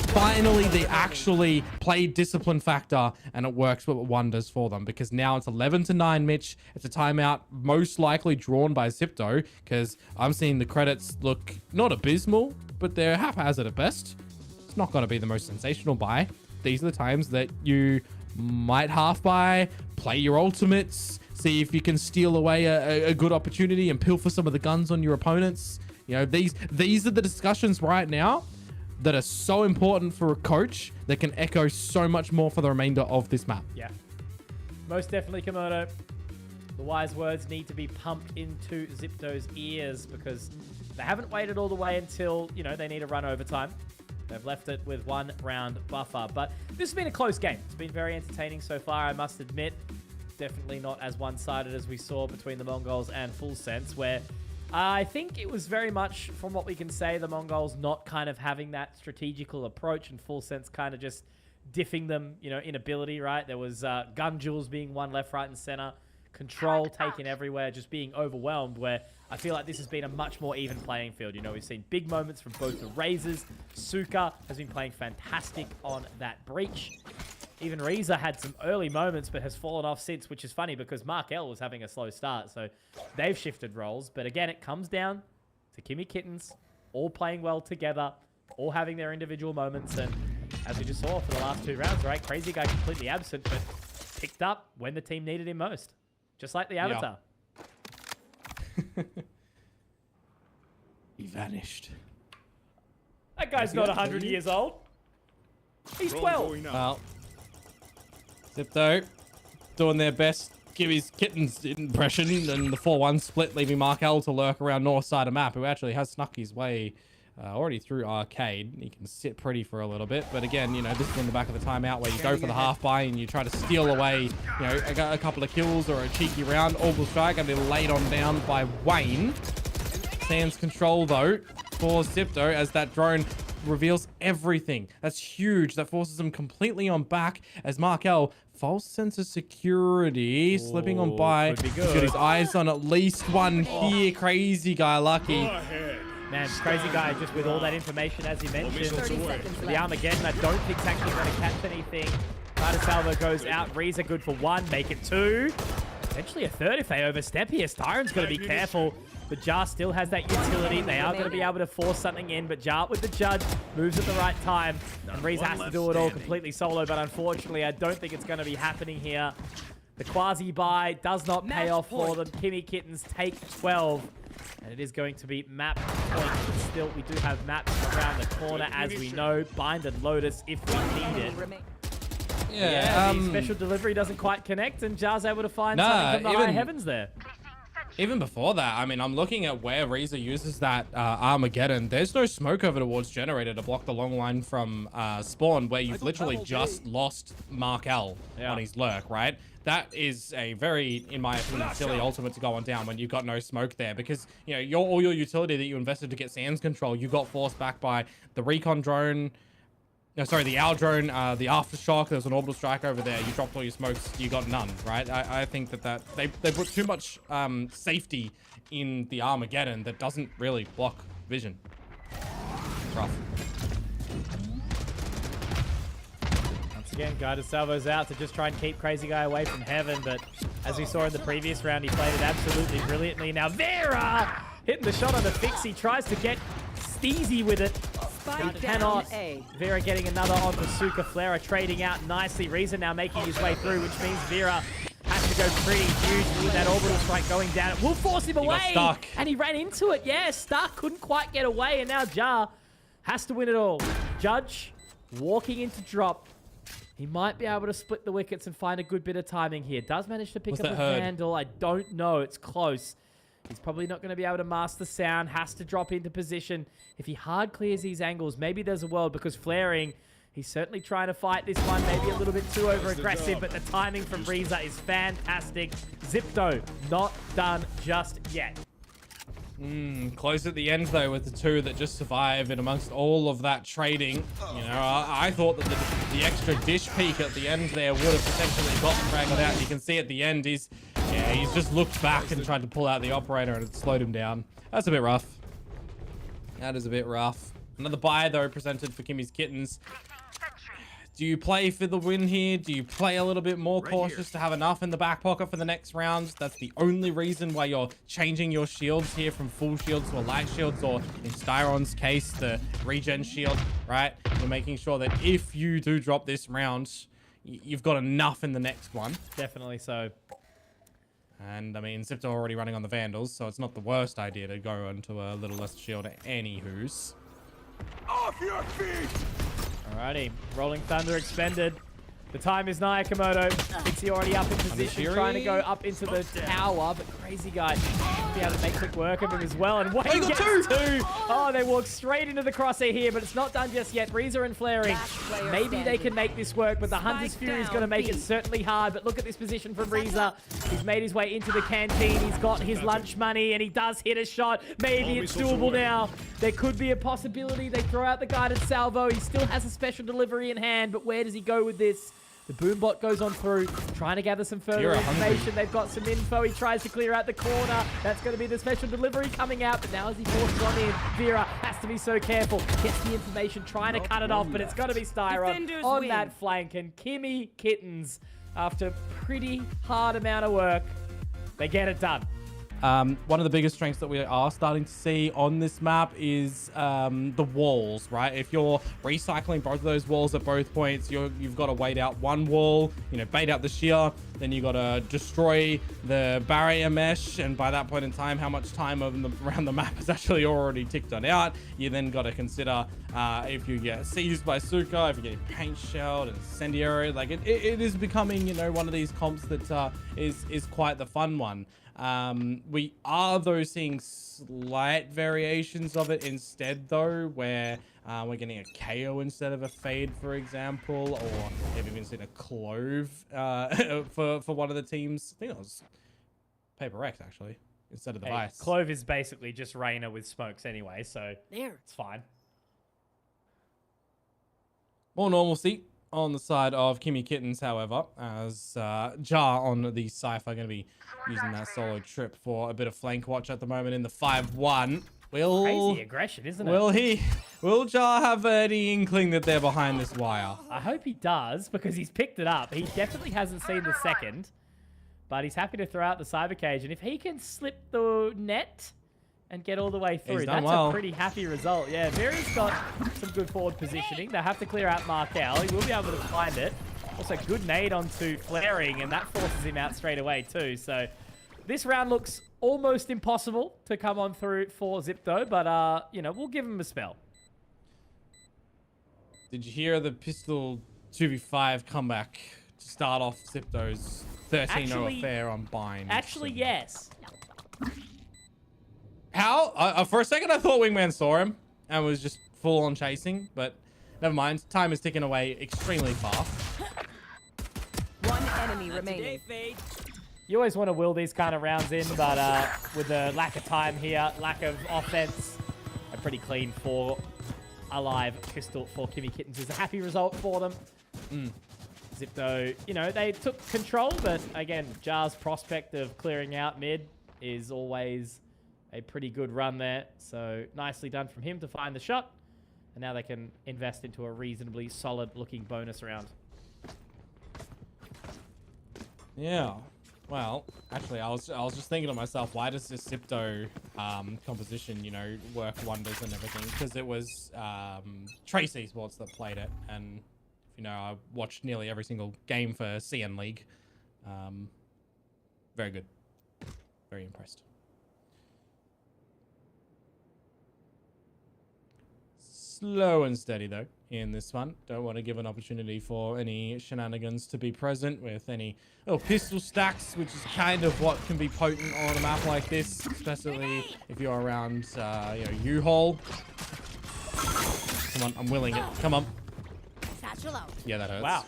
Finally, they actually played discipline factor, and it works with wonders for them, because now it's 11-9, Mitch. It's a timeout most likely drawn by Zipto, because I'm seeing the credits look not abysmal, but they're haphazard at best. It's not going to be the most sensational buy. These are the times that you might half buy, play your ultimates, see if you can steal away a good opportunity and pilfer some of the guns on your opponents. You know, these are the discussions right now that are so important for a coach that can echo so much more for the remainder of this map. Yeah, most definitely, Komodo. The wise words need to be pumped into Zipto's ears, because they haven't waited all the way until, you know, they need to run overtime. They've left it with 1 round buffer, but this has been a close game. It's been very entertaining so far, I must admit. Definitely not as one-sided as we saw between the Mongols and Full Sense, where I think it was very much, from what we can say, the Mongols not kind of having that strategical approach, and Full Sense kind of just diffing them, you know, in ability, right? There was gun duels being won left, right, and center, control taken everywhere, just being overwhelmed, where I feel like this has been a much more even playing field. You know, we've seen big moments from both the Razors. Suka has been playing fantastic on that breach. Even Reza had some early moments, but has fallen off since, which is funny because Mark L was having a slow start. So they've shifted roles. But again, it comes down to Kimmy Kittens, all playing well together, all having their individual moments. And as we just saw for the last 2 rounds, right? Crazy guy completely absent, but picked up when the team needed him most. Just like the Avatar. Yeah. He vanished. That guy's not 100 years old. He's 12. Well, Zipto doing their best Kimmy's Kittens impression, and the 4-1 split, leaving Mark L to lurk around north side of map, who actually has snuck his way already through arcade. He can sit pretty for a little bit, but again, you know, this is on the back of the timeout where you go for the half buy and you try to steal away, you know, a couple of kills or a cheeky round. Orbital strike and then laid on down by Wayne. Stands control though for Zipto as that drone reveals everything. That's huge. That forces him completely on back as Mark L, false sense of security, slipping on by. He's got his eyes on at least one here. Crazy guy, lucky. Man, Crazy guy just with all that information, as he mentioned. The Armageddon, I don't think it's actually going to catch anything. Carter Salvo goes out. Reza good for 1, make it 2. Potentially a 3rd if they overstep here. Styron's got to be careful. But Jar still has that utility. They are going to be able to force something in, but Jar with the judge moves at the right time. And Reza has to do it all completely solo, but unfortunately, I don't think it's going to be happening here. The quasi-buy does not pay off for them. Kimmy Kittens take 12. And it is going to be map point. But still, we do have maps around the corner, as we know. Bind and Lotus if we need it. Yeah, the special delivery doesn't quite connect, and Jar's able to find something from the high heavens there. Even before that, I mean, I'm looking at where Reza uses that Armageddon. There's no smoke over towards Generator to block the long line from spawn, where you've literally just lost Mark L on his lurk, right? That is a very, in my opinion, silly ultimate to go on down when you've got no smoke there, because, you know, all your utility that you invested to get Sands control, you got forced back by the recon drone. No, sorry, the owl drone, the aftershock. There's an orbital strike over there. You dropped all your smokes. You got none, right? I think that they put too much safety in the Armageddon that doesn't really block vision. It's rough. Once again, Guided Salvo's out to just try and keep Crazy Guy away from Heaven, but as we saw in the previous round, he played it absolutely brilliantly. Now Vera hitting the shot on the fix. He tries to get steezy with it. He cannot. Vera getting another on Bazooka. Flare trading out nicely. Reza now making his way through, which means Vera has to go pretty huge with that orbital strike going down. It will force him away. He got stuck. And he ran into it. Yeah, Stark couldn't quite get away, and now Jar has to win it all. Judge walking into drop. He might be able to split the wickets and find a good bit of timing here. Does manage to pick up a handle. I don't know. It's close. He's probably not going to be able to master sound. Has to drop into position. If he hard clears these angles, maybe there's a world, because flaring, he's certainly trying to fight this one. Maybe a little bit too over-aggressive, but the timing from Reza is fantastic. Zipto, not done just yet. Close at the end, though, with the two that just survive in amongst all of that trading. You know, I thought that the extra dish peek at the end there would have potentially gotten Fraggled out. You can see at the end, he's just looked back and tried to pull out the operator, and it slowed him down. That's a bit rough. That is a bit rough. Another buy, though, presented for Kimmy's Kittens. Do you play for the win here? Do you play a little bit more cautious to have enough in the back pocket for the next rounds? That's the only reason why you're changing your shields here from full shields to a light shields, or in Styron's case, the regen shield, right? You're making sure that if you do drop this round, you've got enough in the next one. Definitely so. And, I mean, Zipto already running on the Vandals, so it's not the worst idea to go into a little less shield anywho's. Off your feet! Alrighty, Rolling Thunder expended. The time is nigh, Komodo. Pixie already up in position, trying to go up into the tower, but Crazy Guy will be able to make quick work of him as well. And Wayne gets two! Oh, they walk straight into the crosshair here, but it's not done just yet. Reza and flaring. Maybe they can make this work, but the Hunter's Fury is going to make it certainly hard. But look at this position from Reza. He's made his way into the canteen. He's got his lunch money, and he does hit a shot. Maybe it's doable now. There could be a possibility. They throw out the guided salvo. He still has a special delivery in hand, but where does he go with this? The boombot goes on through, trying to gather some further information. They've got some info. He tries to clear out the corner. That's going to be the special delivery coming out. But now as he forces on in, Vera has to be so careful. Gets the information, trying to cut it off. But it's got to be Styron on that flank. And Kimmy Kittens, after pretty hard amount of work, they get it done. One of the biggest strengths that we are starting to see on this map is the walls, right? If you're recycling both of those walls at both points, you've got to wait out one wall, you know, bait out the shear, then you got to destroy the barrier mesh, and by that point in time, how much time around the map is actually already ticked on out. You then got to consider if you get seized by Suka, if you get paint shelled and incendiary, like it is becoming, you know, one of these comps that is quite the fun one. We are, though, seeing slight variations of it instead, though, where we're getting a KO instead of a fade, for example, or maybe even seen a clove for one of the teams. I think it was Paper Rex, actually, instead of the Vice. Clove is basically just Reyna with smokes anyway, so it's fine. More normalcy on the side of Kimmy Kittens, however, as Jar on the Cypher going to be using that solo trip for a bit of flank watch at the moment in the 5-1. Crazy aggression, isn't it? Will Jar have any inkling that they're behind this wire? I hope he does, because he's picked it up. He definitely hasn't seen the second, but he's happy to throw out the cyber cage. And if he can slip the net and get all the way through, that's a pretty happy result. Yeah, Vera's got some good forward positioning. They'll have to clear out Markel. He will be able to find it. Also, good nade onto flaring, and that forces him out straight away too. So this round looks almost impossible to come on through for Zipto, but you know, we'll give him a spell. Did you hear the pistol 2v5 comeback to start off Zipto's 13-0 affair on Bind? Actually, yes. How? For a second, I thought Wingman saw him and was just full on chasing, but never mind. Time is ticking away extremely fast. One enemy remaining. You always want to will these kind of rounds in, but with the lack of time here, lack of offense, a pretty clean 4 alive pistol for Kimmy Kittens is a happy result for them. Zipto, you know, they took control, but again, Jar's prospect of clearing out mid is always a pretty good run there. So nicely done from him to find the shot. And now they can invest into a reasonably solid looking bonus round. Yeah. Well, actually, I was just thinking to myself, why does this Zipto composition, you know, work wonders and everything? Because it was Trace Esports that played it, and you know, I watched nearly every single game for CN League. Very good. Very impressed. Slow and steady, though, in this one. Don't want to give an opportunity for any shenanigans to be present with any little pistol stacks, which is kind of what can be potent on a map like this, especially if you're around, you know, U-Haul. Come on, I'm willing it. Come on. Yeah, that hurts. Wow.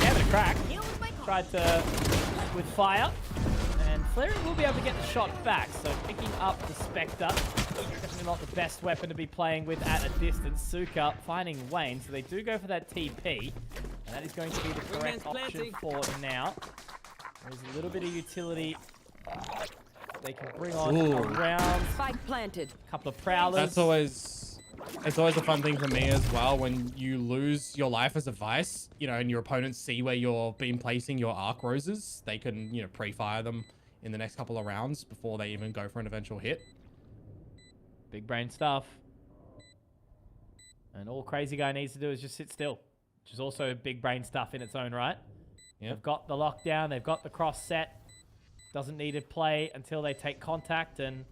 Yeah, but a crack. Tried to with fire. And Flaring will be able to get the shot back. So picking up the Spectre. Definitely not the best weapon to be playing with at a distance. Suka finding Wayne. So they do go for that TP. And that is going to be the correct option for now. There's a little bit of utility they can bring on around. Spike planted. A couple of prowlers. That's always... It's always a fun thing for me as well when you lose your life as a Vice, you know, and your opponents see where you're been placing your arc roses. They can, you know, pre-fire them in the next couple of rounds before they even go for an eventual hit. Big brain stuff. And all Crazy Guy needs to do is just sit still, which is also big brain stuff in its own right. Yep. They've got the lockdown. They've got the cross set. Doesn't need to play until they take contact. And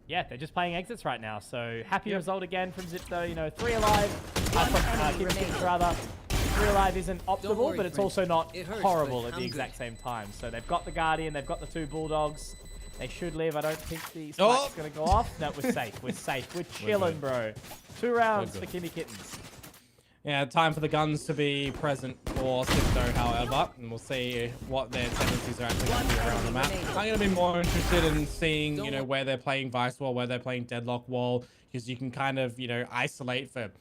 yeah, they're just playing exits right now. So happy result again from Zipto. You know, 3 alive. From rather. 3 alive isn't optimal, but it's also not horrible at the exact same time. So they've got the Guardian. They've got the 2 Bulldogs. They should live. I don't think the spike's going to go off. No, we're safe. We're safe. We're chilling, bro. 2 rounds for Kimmy Kittens. Yeah, time for the guns to be present for Zipto, however, and we'll see what their tendencies are actually going to be around the map. I'm going to be more interested in seeing, you know, where they're playing Vice Wall, where they're playing Deadlock Wall, because you can kind of, you know, isolate for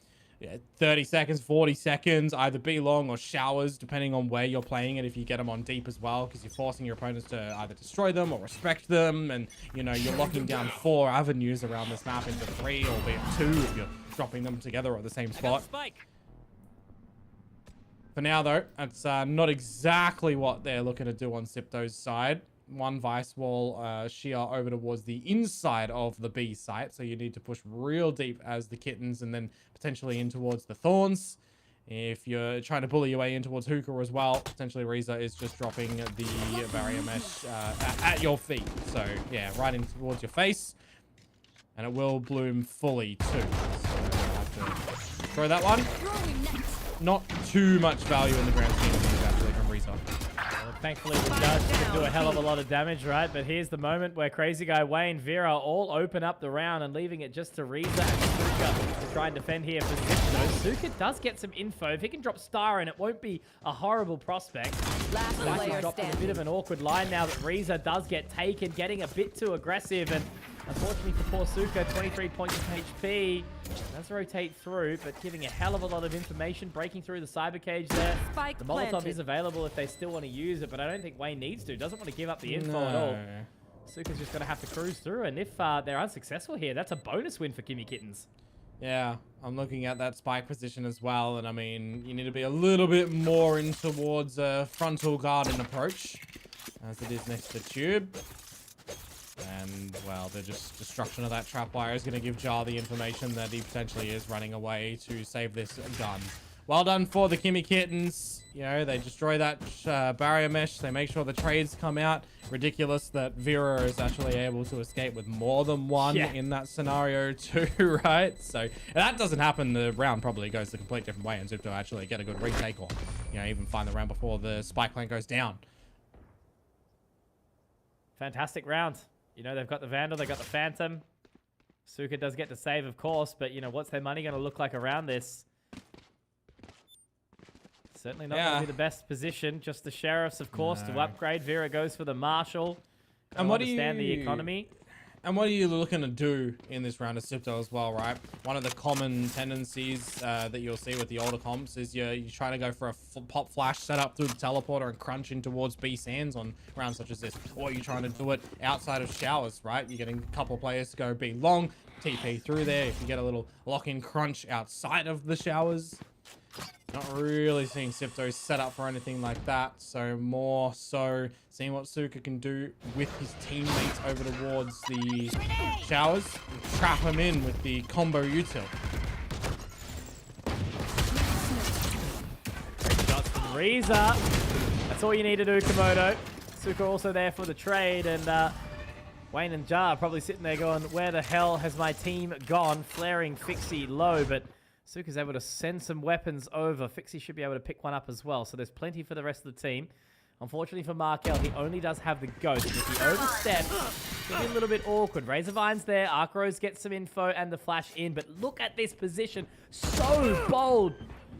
30 seconds, 40 seconds, either be long or showers, depending on where you're playing it, if you get them on deep as well, because you're forcing your opponents to either destroy them or respect them, and, you know, you're locking down 4 avenues around this map into 3, albeit 2 if you're dropping them together at the same spot. For now, though, that's not exactly what they're looking to do on Zipto's side. 1 Vice Wall sheer over towards the inside of the B site, so you need to push real deep as the Kittens and then potentially in towards the Thorns. If you're trying to bully your way in towards Hookah as well, potentially Reza is just dropping the barrier mesh at your feet. So, yeah, right in towards your face. And it will bloom fully, too. So you'll have to throw that one. Not too much value in the grand scheme of things, actually, from Reza. Well, thankfully, the judge can do a hell of a lot of damage, right? But here's the moment where Crazy Guy, Wayne, Vera all open up the round and leaving it just to Reza and Suka to try and defend here for Zipto. Suka does get some info. If he can drop Star in, it won't be a horrible prospect. Last player Dropped in a bit standing. of an awkward line now that Reza does get taken, getting a bit too aggressive. And unfortunately for poor Suka, 23 points of HP. Does rotate through, but giving a hell of a lot of information, breaking through the cyber cage there. Spike The Molotov planted. is available if they still want to use it, but I don't think Wayne needs to. Doesn't want to give up the info at all. Suka's just going to have to cruise through, and if they're unsuccessful here, that's a bonus win for Kimmy Kittens. Yeah, I'm looking at that spike position as well, and I mean, you need to be a little bit more in towards a frontal garden approach, as it is next to Tube. And, well, the just destruction of that trapwire is going to give Jar the information that he potentially is running away to save this gun. Well done for the Kimmy Kittens. You know, they destroy that barrier mesh. They make sure the trades come out. Ridiculous that Vera is actually able to escape with more than one in that scenario too, right? So if that doesn't happen, the round probably goes a complete different way and Zipto actually get a good retake or, you know, even find the round before the spike lane goes down. Fantastic round. you know, they've got the Vandal, they've got the Phantom. Suka does get to save, of course, but, you know, what's their money going to look like around this? Certainly not going to be the best position. Just the Sheriffs, of course, to upgrade. Vera goes for the Marshal. And what do you... understand the economy. And what are you looking to do in this round of Sipto as well, right? One of the common tendencies that you'll see with the older comps is you're trying to go for a pop flash setup through the teleporter and crunch in towards B sands on rounds such as this. Or you're trying to do it outside of showers, right? You're getting a couple of players to go B long, TP through there. If you get a little lock-in crunch outside of the showers. Not really seeing Sipto set up for anything like that. So more so seeing what Suka can do with his teammates over towards the showers. And trap him in with the combo util. Great shots from Reza. That's all you need to do, Komodo. Suka also there for the trade. And Wayne and Jar probably sitting there going, where the hell has my team gone? Flaring Fixie low, but Suka's able to send some weapons over. Fixie should be able to pick one up as well. So there's plenty for the rest of the team. Unfortunately for Markel, he only does have the Ghost. If he oversteps, it'll be a little bit awkward. Razorvine's there. Arkrose gets some info and the flash in. But look at this position. So bold.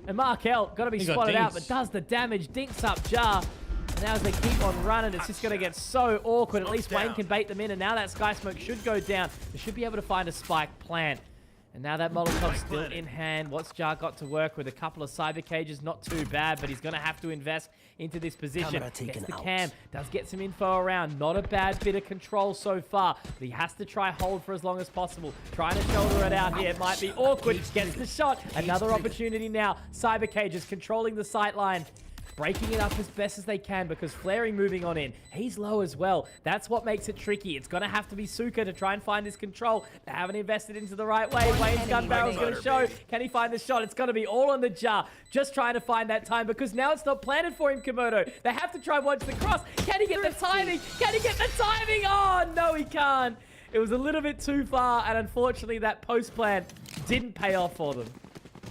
And Markel got to be spotted out, but does the damage. Dinks up Jar. And now as they keep on running, it's just going to get so awkward. At least Wayne can bait them in. And now that Sky Smoke should go down. They should be able to find a spike plant. And now that Molotov's still in hand. What's Jar got to work with? A couple of cyber cages, not too bad, but he's going to have to invest into this position. Gets the cam, does get some info around. Not a bad bit of control so far, but he has to try hold for as long as possible. Trying to shoulder it out here. It might be awkward. Gets the shot. Another opportunity now. Cyber cages controlling the sight line. Breaking it up as best as they can because Flaring moving on in. He's low as well. That's what makes it tricky. It's going to have to be Suka to try and find his control. They haven't invested into the right way. Wayne's gun barrel's going to show. Can he find the shot? It's going to be all on the Jar. Just trying to find that time because now it's not planted for him, Komodo. They have to try and watch the cross. Can he get the timing? Can he get the timing? Oh, no, he can't. It was a little bit too far, and unfortunately that post plan didn't pay off for them.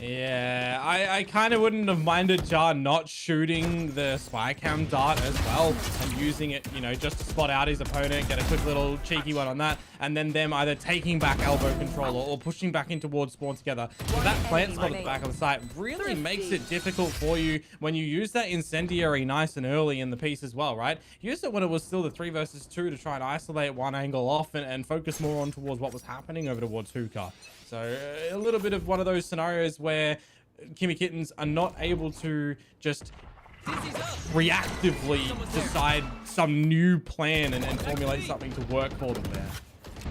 Yeah, I kind of wouldn't have minded Jar not shooting the spy cam dart as well and using it, you know, just to spot out his opponent, get a quick little cheeky one on that, and then them either taking back elbow control or pushing back in towards spawn together. So that plant spot at the back of the site really makes it difficult for you when you use that incendiary nice and early in the piece as well, right? Use it when it was still the 3 versus 2 to try and isolate one angle off and focus more on towards what was happening over towards Hookah. So a little bit of one of those scenarios where Kimmy Kittens are not able to just reactively decide some new plan and formulate something to work for them there.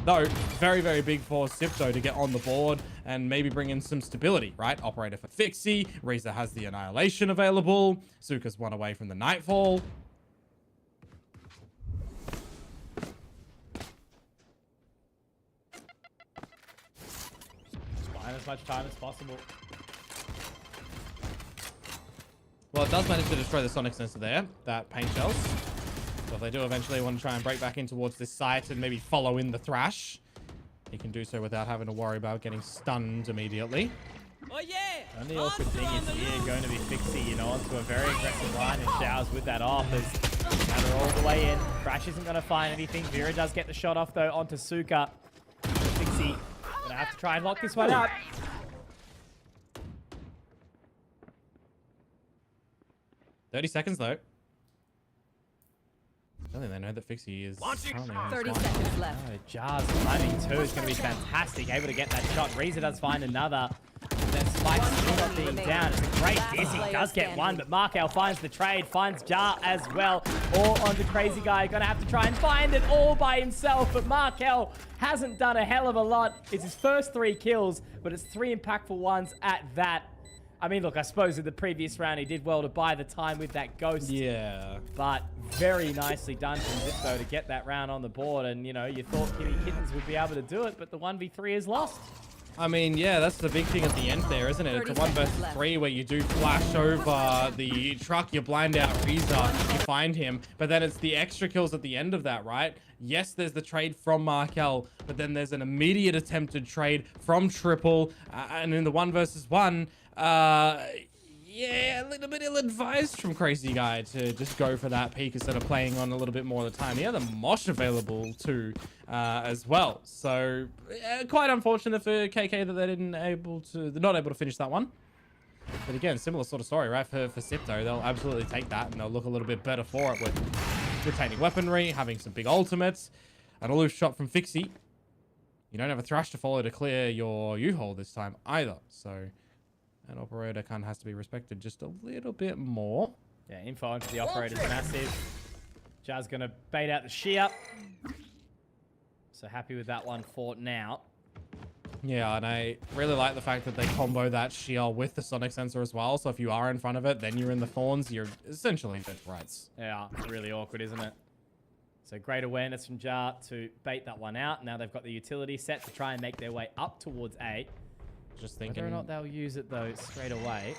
Though, very, very big for Sipto to get on the board and maybe bring in some stability, right? Operator for Fixie. Reza has the Annihilation available. Suka's one away from the Nightfall. As much time as possible. Well, it does manage to destroy the Sonic Sensor there, that paint shells. So if they do eventually want to try and break back in towards this site and maybe follow in the Thrash, he can do so without having to worry about getting stunned immediately. Oh yeah! Only awkward thing is here going to be Fixie, you know, onto a very aggressive line and showers with that off. Now they're all the way in. Thrash isn't going to find anything. Vera does get the shot off though onto Suka. Fixie gonna have to try and lock this one up. 30 seconds though. I don't think they know that Fixie is currently on 30 this one. seconds left. Oh, Jar's timing too is going to be fantastic. Able to get that shot. Reza does find another. And then Spike's still not being down. It's a great dizzy. Does get one, but Markel finds the trade. Finds Jar as well. All onto Crazy Guy. Going to have to try and find it all by himself. But Markel hasn't done a hell of a lot. It's his first 3 kills, but it's 3 impactful ones at that. I mean, look, I suppose in the previous round, he did well to buy the time with that Ghost. Yeah. But very nicely done from Zipto to get that round on the board. And, you know, you thought Kimmy Kittens would be able to do it, but the 1v3 is lost. I mean, yeah, that's the big thing at the end there, isn't it? It's a 1 versus 3 where you do flash over the truck, you blind out Reza, you find him, but then it's the extra kills at the end of that, right? Yes, there's the trade from Markel, but then there's an immediate attempted trade from Triple, and in the 1 versus 1, Yeah, a little bit ill-advised from Crazy Guy to just go for that peak instead of playing on a little bit more of the time. He had the mosh available too, as well. So quite unfortunate for KK that they're not able to finish that one. But again, similar sort of story, right? For XIP though, they'll absolutely take that and they'll look a little bit better for it with retaining weaponry, having some big ultimates, and a loose shot from Fixie. You don't have a thrash to follow to clear your U-hole this time either, so. An operator kind of has to be respected just a little bit more. Yeah, info into the operator's massive. Jazz going to bait out the shear. So happy with that one for now. Yeah, and I really like the fact that they combo that shear with the sonic sensor as well. So if you are in front of it, then you're in the thorns, you're essentially dead to rights. Yeah, it's really awkward, isn't it? So great awareness from Jar to bait that one out. Now they've got the utility set to try and make their way up towards A. Just thinking. Whether or not they'll use it though straight away.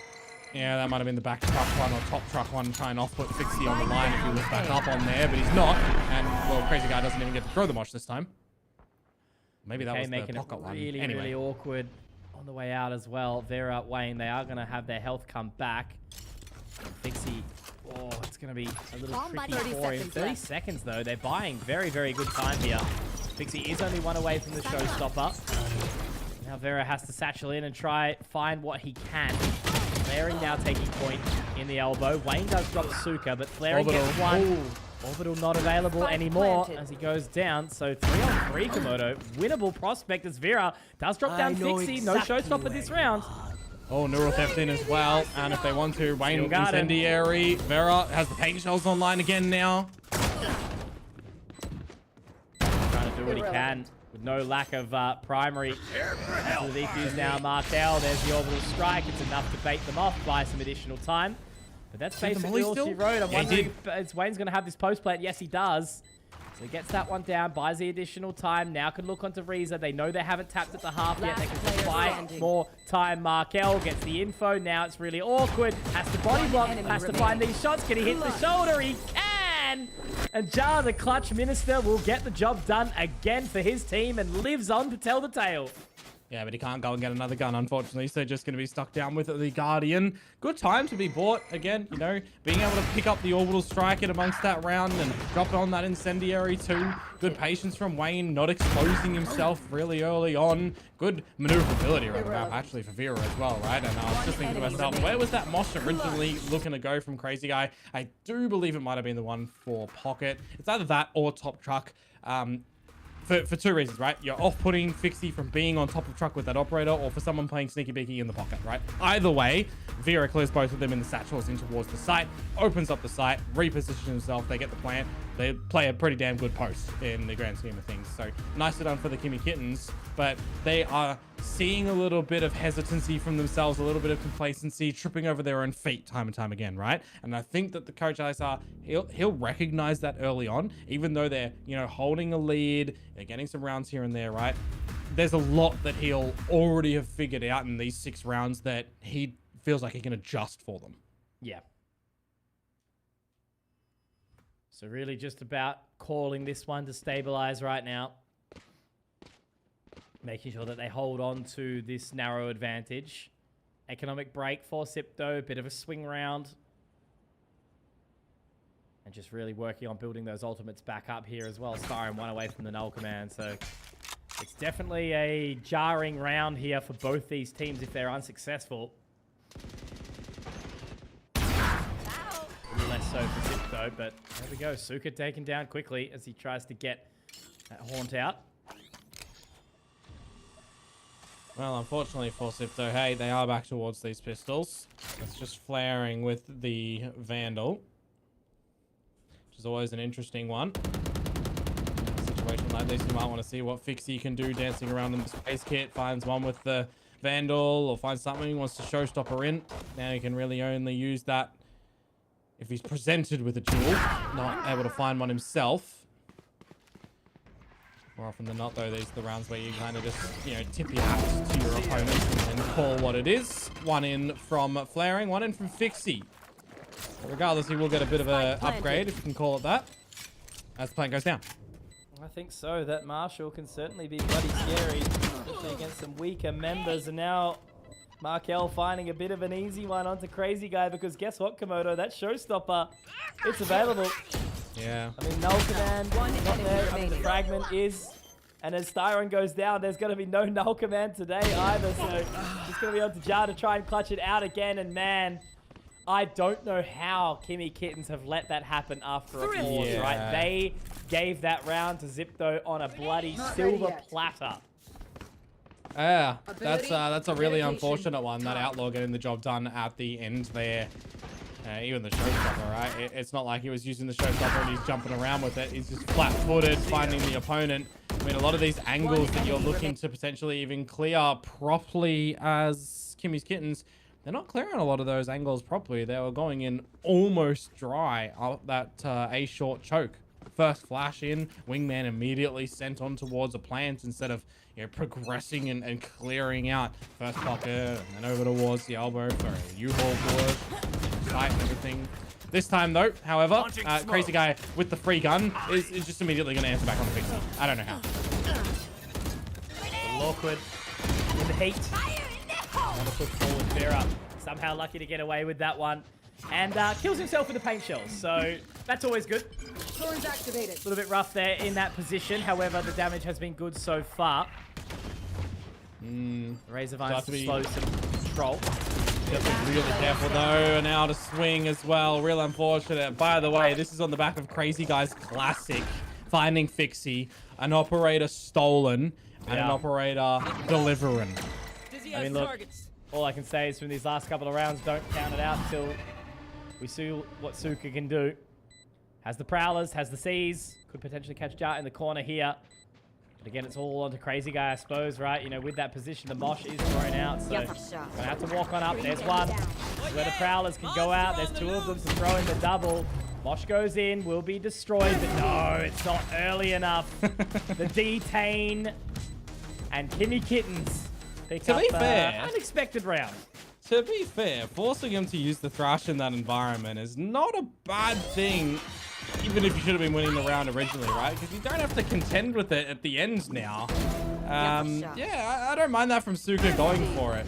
Yeah, that might have been the back truck one or top truck one trying to off-put Fixie on the line if he was back up on there, but he's not. And, well, Crazy Guy doesn't even get to throw the mosh this time. Maybe that was the pocket one. Really, anyway. really awkward on the way out as well. Vera, Wayne, they are going to have their health come back. Fixie, oh, it's going to be a little tricky for him. 30 seconds though. They're buying very, very good time here. Fixie is only one away from the showstopper. Now Vera has to satchel in and try find what he can. Flaring now taking point in the elbow. Wayne does drop Suka, but Flaring gets one. Ooh. Orbital not available anymore as he goes down. So 3-on-3 Komodo. Winnable prospect as Vera does drop down Fixie. No showstopper this round. Oh, neural theft in as well. And if they want to, Wayne incendiary. Vera has the paint shells online again now. Trying to do what he can. With no lack of primary. So the defuse now marked out. There's the orbital strike. It's enough to bait them off, buy some additional time. But that's basically all she wrote. I'm wondering if Wayne's going to have this post plant. Yes, he does. So he gets that one down, buys the additional time. Now can look onto Reza. They know they haven't tapped at the half yet. They can buy more time. Markel gets the info. Now it's really awkward. Has to body block. Has to find these shots. Can he hit the shoulder? He can! And Jar, the clutch minister, will get the job done again for his team and lives on to tell the tale. Yeah, but he can't go and get another gun, unfortunately, so just going to be stuck down with the Guardian. Good time to be bought, again, you know, being able to pick up the orbital strike in amongst that round and drop on that incendiary too. Good patience from Wayne, not exposing himself really early on. Good maneuverability around the map, actually, for Vera as well, right? And I was just thinking to myself, where was that mosh originally looking to go from Crazy Guy? I do believe it might have been the one for Pocket. It's either that or Top Truck. For two reasons, right? You're off-putting Fixie from being on top of truck with that operator, or for someone playing sneaky beaky in the pocket, right? Either way, Vera clears both of them in the satchels in towards the site, opens up the site, repositions himself, they get the plant. They play a pretty damn good post in the grand scheme of things. So nicely done for the Kimmy Kittens, but they are seeing a little bit of hesitancy from themselves, a little bit of complacency, tripping over their own feet time and time again, right? And I think that the coach ISR, he'll recognize that early on, even though they're, you know, holding a lead, they're getting some rounds here and there, right? There's a lot that he'll already have figured out in these 6 rounds that he feels like he can adjust for them. Yeah. So really just about calling this one to stabilize right now. Making sure that they hold on to this narrow advantage. Economic break for XIP though, bit of a swing round. And just really working on building those ultimates back up here as well. Skyrim one away from the null command, so it's definitely a jarring round here for both these teams if they're unsuccessful. Less so for XIP though, but there we go. Suka taken down quickly as he tries to get that haunt out. Well, unfortunately for XIP though, hey, they are back towards these pistols. It's just flaring with the Vandal, which is always an interesting one. In a situation like this, you might want to see what Fixie can do dancing around the space kit. Finds one with the Vandal or finds something he wants to showstopper in. Now he can really only use that if he's presented with a duel, not able to find one himself. More often than not, though, these are the rounds where you kind of just, you know, tip your hat to your opponent and call what it is. One in from Flaring, one in from Fixie. But regardless, he will get a bit of an upgrade, if you can call it that, as the plant goes down. I think so. That Marshall can certainly be bloody scary, especially against some weaker members. And now Markel finding a bit of an easy one onto Crazy Guy because guess what, Komodo? That showstopper, it's available. Yeah. I mean, null command, One not enemy there. I mean, the remaining. fragment is. And as Styron goes down, there's going to be no null command today either. So just going to be on to Jar to try and clutch it out again. And man, I don't know how Kimmy Kittens have let that happen after a pause, Yeah. right? They gave that round to Zipto on a bloody silver platter. Yeah, that's a really unfortunate one. That Outlaw getting the job done at the end there. Even the showstopper, right? It's not like he was using the showstopper and he's jumping around with it. He's just flat-footed, finding the opponent. I mean, a lot of these angles that you're looking to potentially even clear properly as Kimmy's Kittens, they're not clearing a lot of those angles properly. They were going in almost dry out that A short choke. First flash in, Wingman immediately sent on towards a plant instead of, you know, progressing and clearing out. First pocket and then over towards the elbow for a U-haul bullet, sight and everything. This time though, however, Crazy Guy with the free gun is just immediately going to answer back on the pixie. I don't know how. A little awkward in the heat. Another push forward, Vera. Somehow lucky to get away with that one. And kills himself with the paint shells, so that's always good. Thorns activated. A little bit rough there in that position. However, the damage has been good so far. Razor Vines to slow some control. Just be really careful though, and out to swing as well. Real unfortunate. By the way, this is on the back of Crazy Guy's classic, finding Fixie, an operator stolen, and an operator delivering. I mean, look, all I can say is from these last couple of rounds, don't count it out until we see what Suka can do. Has the Prowlers, has the C's, could potentially catch Jar in the corner here. But again, it's all onto Crazy Guy, I suppose, right? You know, with that position, the Mosh is thrown out, so gonna have to walk on up. There's one. This is where the Prowlers can go out. There's two of them to throw in the double. Mosh goes in, will be destroyed, but no, it's not early enough. The detain and Kimmy Kittens pick up an unexpected round. To be fair, forcing him to use the Thrash in that environment is not a bad thing, even if you should have been winning the round originally, right? Because you don't have to contend with it at the end now. Yeah, I don't mind that from Suka going for it.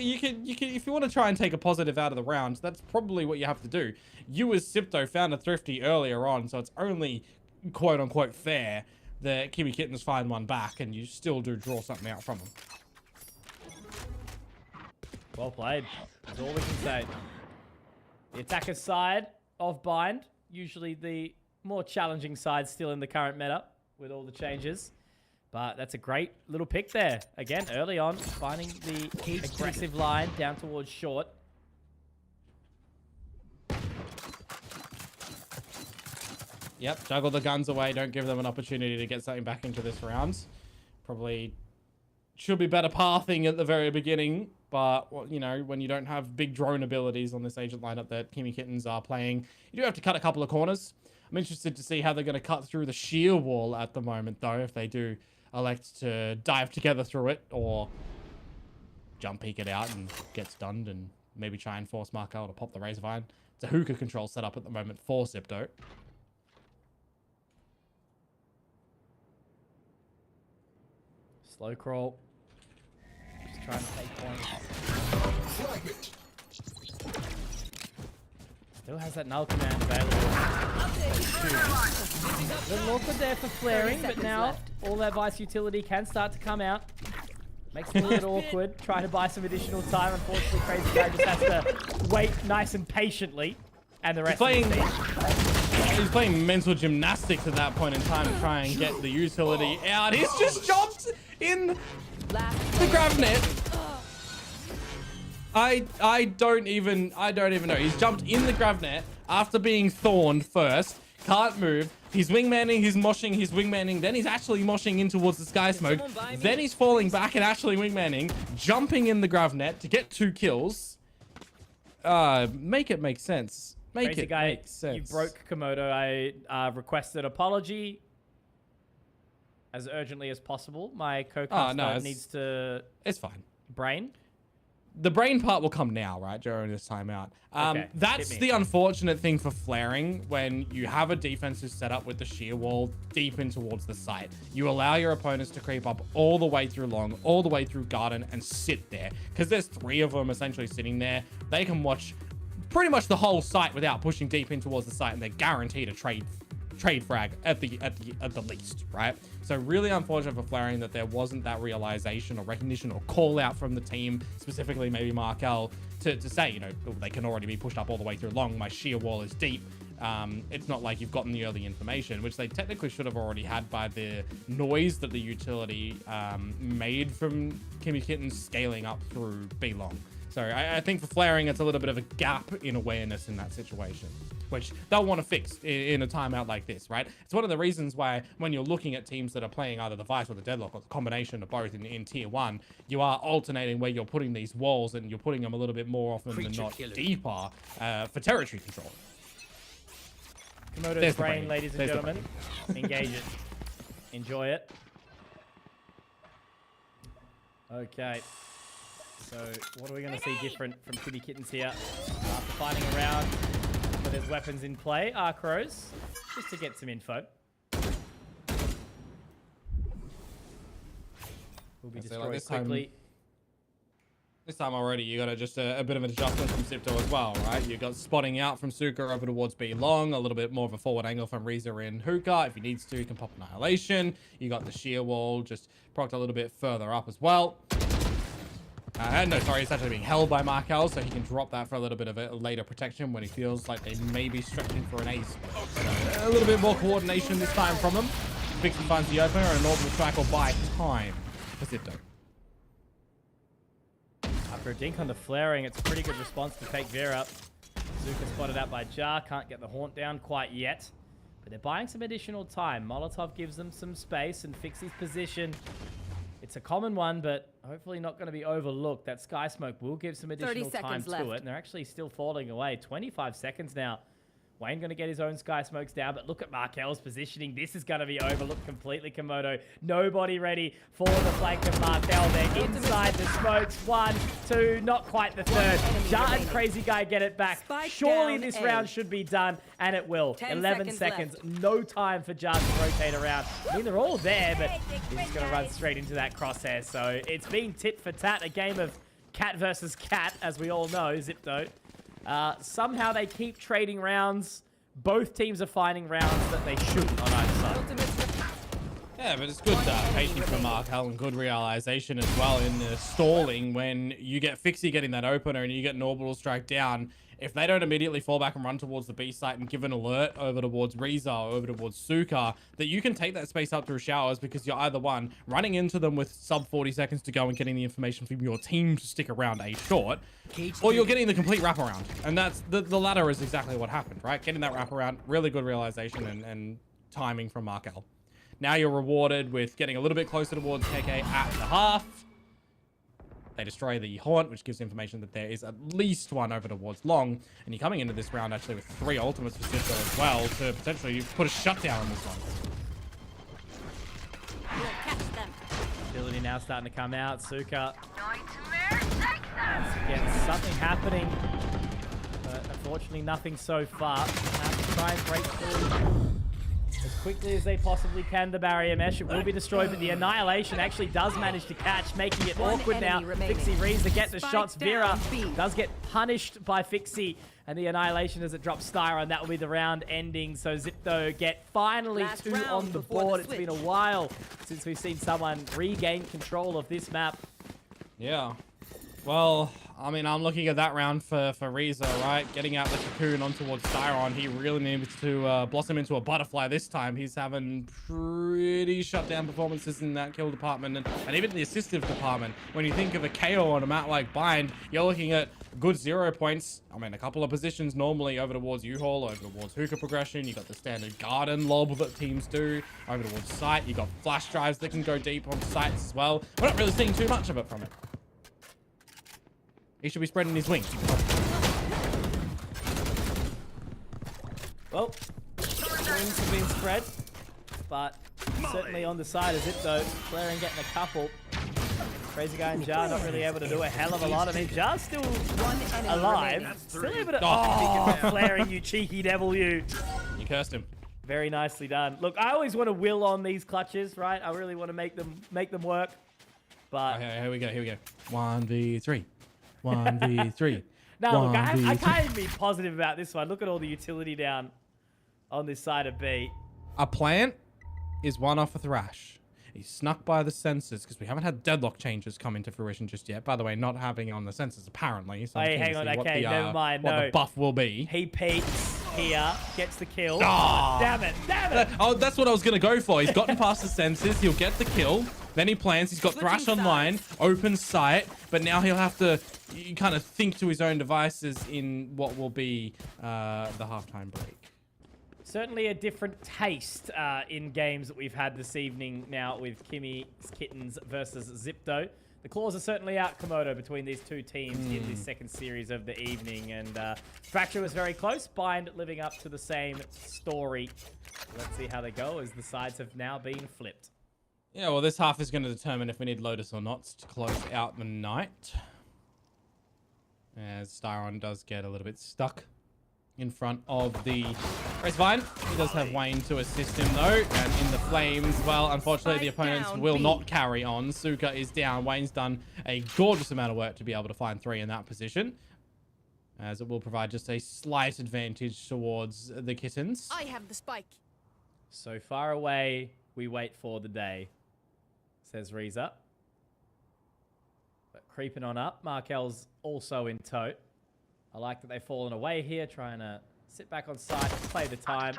You can, if you want to try and take a positive out of the round, that's probably what you have to do. You as Sipto found a Thrifty earlier on, so it's only quote-unquote fair that Kimmy Kittens find one back, and you still do draw something out from them. Well played. That's all we can say. The attacker's side of Bind, usually the more challenging side still in the current meta with all the changes. But that's a great little pick there. Again, early on, finding the aggressive line down towards short. Yep, juggle the guns away. Don't give them an opportunity to get something back into this round. Probably should be better pathing at the very beginning. But, well, you know, when you don't have big drone abilities on this agent lineup that Kimmy Kittens are playing, you do have to cut a couple of corners. I'm interested to see how they're going to cut through the sheer wall at the moment, though, if they do elect to dive together through it or jump peek it out and get stunned and maybe try and force Markel to pop the Razor Vine. It's a hookah control set up at the moment for Zipto. Slow crawl. Just trying to take points. Still has that null command available. A little awkward there for flaring, but now all that Vice utility can start to come out. Makes it a little awkward. Trying to buy some additional time. Unfortunately, Crazy Guy just has to wait nice and patiently. And the rest of the team. He's playing mental gymnastics at that point in time to try and get the utility out. He's just jumped in the grab net. I don't even know. He's jumped in the grab net after being thorned first. Can't move. He's wingmanning, he's moshing, he's wingmanning. Then he's actually moshing in towards the sky smoke. Then he's falling back and actually wingmanning, jumping in the grav net to get 2 kills. Make it make sense. Make it make sense. You broke Komodo. I requested apology as urgently as possible. My co-caster needs to... It's fine. Brain. the brain part will come now, right, during this timeout. Okay, That's hit me. the unfortunate thing for flaring when you have a defensive setup with the shear wall deep in towards the site. You allow your opponents to creep up all the way through long, all the way through garden, and sit there. Because there's 3 of them essentially sitting there. They can watch pretty much the whole site without pushing deep in towards the site, and they're guaranteed a trade frag at the least, right? So really unfortunate for flaring that there wasn't that realization or recognition or call out from the team, specifically maybe Markel, to say, you know, they can already be pushed up all the way through long. My shear wall is deep. It's not like you've gotten the early information, which they technically should have already had by the noise that the utility made from Kimmy Kitten scaling up through B long. So I think for flaring, it's a little bit of a gap in awareness in that situation, which they'll want to fix in a timeout like this, right? It's one of the reasons why when you're looking at teams that are playing either the Vice or the Deadlock or the combination of both in Tier 1, you are alternating where you're putting these walls and you're putting them a little bit more often than not deeper for territory control. Komodo's brain, ladies and gentlemen. Engage it. Enjoy it. Okay. So, what are we going to see different from Kitty Kittens here? After finding around where there's weapons in play, Arcros, just to get some info. Will be destroyed quickly. This time already, you got just a bit of an adjustment from Zipto as well, right? You got spotting out from Suka over towards B long, a little bit more of a forward angle from Reza in Hookah. If he needs to, he can pop Annihilation. You got the shear wall just procced a little bit further up as well. No, sorry, it's actually being held by Markel, so he can drop that for a little bit of a later protection when he feels like they may be stretching for an ace. So a little bit more coordination this time from him. Vixen finds the opener, and an orbital strike will buy time for Zipto. After a dink on the flaring, it's a pretty good response to take Vera. Zuka spotted out by Jar, can't get the haunt down quite yet. But they're buying some additional time. Molotov gives them some space and fixes position. It's a common one, but hopefully not going to be overlooked. That Sky Smoke will give some additional time to it. And they're actually still falling away. 25 seconds now. Wayne going to get his own Sky Smokes down, but look at Markel's positioning. This is going to be overlooked completely, Komodo. Nobody ready for the flank of Markel. They're inside the smokes. 1, 2, not quite the third. Jar and Crazy Guy get it back. Surely this round should be done, and it will. 11 seconds. No time for Jar to rotate around. I mean, they're all there, but he's just going to run straight into that crosshair. So it's been tit for tat, a game of cat versus cat, as we all know, Zipto. Somehow they keep trading rounds. Both teams are finding rounds that they shouldn't on either side. Yeah, but it's good patience from Markel and good realization as well in the stalling when you get Fixie getting that opener and you get an orbital strike down. If they don't immediately fall back and run towards the B site and give an alert over towards Reza or over towards Suka, that you can take that space up through showers because you're either one, running into them with sub 40 seconds to go and getting the information from your team to stick around a short, or you're getting the complete wraparound. And that's the latter is exactly what happened, right? Getting that wraparound, really good realization and timing from Markel. Now you're rewarded with getting a little bit closer towards KK at the half. They destroy the haunt, which gives information that there is at least one over towards long. And you're coming into this round actually with 3 ultimates for Zipto as well to potentially put a shutdown on this one. Ability now starting to come out. Suka. Again, something happening. But unfortunately, nothing so far. Have to try and break through as quickly as they possibly can the barrier mesh. It will be destroyed, but the Annihilation actually does manage to catch, making it awkward now. Fixie Reza get the shots. Vera does get punished by Fixie, and the Annihilation as it drops Styron. That will be the round ending. So Zipto get finally 2 on the board. It's been a while since we've seen someone regain control of this map. Yeah. Well, I mean, I'm looking at that round for Reza, right? Getting out the cocoon on towards Styron. He really needs to blossom into a butterfly this time. He's having pretty shutdown performances in that kill department and even the assistive department. When you think of a KO on a map like Bind, you're looking at good 0 points. I mean, a couple of positions normally over towards U-Haul, over towards Hookah progression. You got the standard garden lob that teams do. Over towards site, you got flash drives that can go deep on sites as well. We're not really seeing too much of it from it. He should be spreading his wings. Well, wings have been spread, but certainly on the side of Zipto, Flaring getting a couple. Crazy guy and Jar not really able to do a hell of a lot. I mean, Jar's still One enemy alive. remaining. Still able to... Oh. Oh, flaring, you cheeky devil, you. You cursed him. Very nicely done. Look, I always want to will on these clutches, right? I really want to make them work. But... Okay, here we go. 1v3. 1v3. No, look, I can't even be positive about this one. Look at all the utility down on this side of B. A plant is one off a Thrash. He's snuck by the sensors because we haven't had deadlock changes come into fruition just yet. By the way, not having it on the sensors apparently. So Hey, hang on. Okay, never mind. What No. the buff will be. He peeks here, gets the kill. Ah. Damn it. Oh, that's what I was going to go for. He's gotten past the sensors. He'll get the kill. Then he plants. He's got Thrash online, open sight. But now he'll have to kind of think to his own devices in what will be the halftime break. Certainly a different taste in games that we've had this evening now with Kimmy's Kittens versus Zipto. The claws are certainly out, Komodo, between these two teams in this second series of the evening. And Fracture was very close. Bind living up to the same story. Let's see how they go as the sides have now been flipped. Yeah, well, this half is going to determine if we need Lotus or not to close out the night. As Styron does get a little bit stuck in front of the Razorvine. He does have Wayne to assist him though, and in the flames, well, unfortunately the opponents will not carry on. Suka is down. Wayne's done a gorgeous amount of work to be able to find 3 in that position, as it will provide just a slight advantage towards the Kittens. I have the spike. So far away, we wait for the day, says Reza. But creeping on up, Markel's also in tow. I like that they've fallen away here, trying to sit back on site and play the time.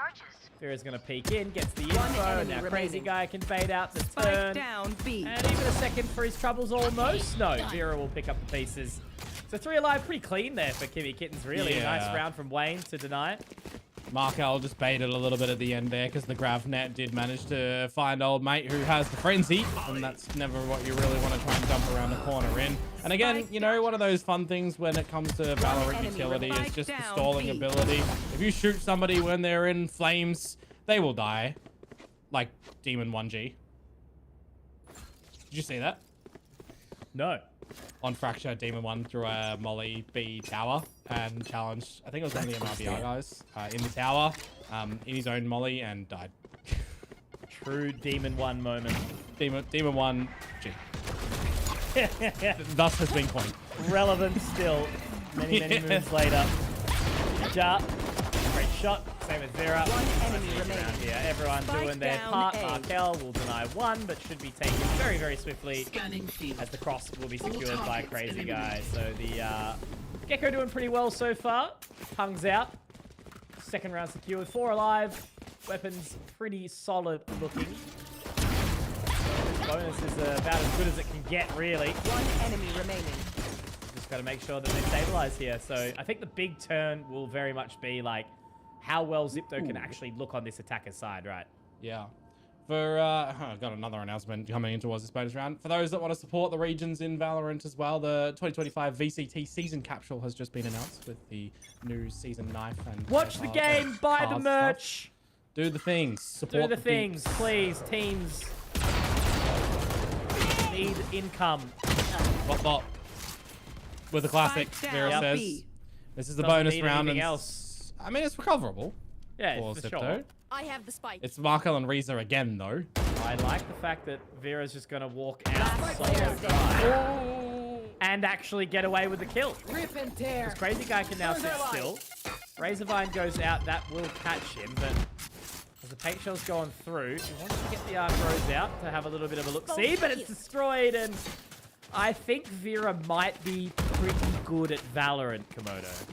Vera's going to peek in, gets the info, and now Crazy Guy can bait out the turn. Down B. And even a second for his troubles almost. No, Vera will pick up the pieces. So 3 alive, pretty clean there for Kimmy Kittens, really. Yeah. Nice round from Wayne to deny it. Markel just baited a little bit at the end there because the Grav net did manage to find old mate who has the frenzy, and that's never what you really want to try and jump around the corner in. And again, you know, one of those fun things when it comes to Valorant utility is just the stalling ability. If you shoot somebody when they're in flames, they will die. Like Demon 1G. Did you see that? No. On Fracture, Demon 1 through a Molly B tower and challenged, I think it was one of the MRBR guys, in the tower, in his own Molly, and died. True Demon 1 moment. Demon 1 G. Thus has been coined. Relevant still. Many moons later. Ja. Great shot. Same with Vera. One enemy remaining. Around here. Everyone Spike doing their down part. A. Markel will deny 1, but should be taken very, very swiftly as the cross will be secured by Crazy Guy. So the Gecko doing pretty well so far. Tongue's out. Second round secured. 4 alive. Weapons pretty solid looking. This bonus is about as good as it can get, really. One enemy remaining. Just got to make sure that they stabilize here. So I think the big turn will very much be like how well Zipto can actually look on this attacker's side, right? Yeah. For, I've got another announcement coming in towards this bonus round. For those that want to support the regions in Valorant as well, the 2025 VCT season capsule has just been announced with the new season knife and... Watch the game, buy the merch. Stuff. Do the things. Support Do the things, please, teams. Need income. Bot. With the classic, Spike Vera down says. B. This is the Doesn't bonus need round. anything And else. I mean, it's recoverable. Yeah, for for Zipto. sure. I have the spike. It's Markel and Reza again, though. I like the fact that Vera's just going to walk out Last solo player drive and actually get away with the kill. Rip and tear. This Crazy Guy can now sit still. Razorvine goes out, that will catch him, but as the paint shell's going through, he wants to get the arc rose out to have a little bit of a look-see, but it's destroyed, and I think Vera might be pretty good at Valorant, Komodo.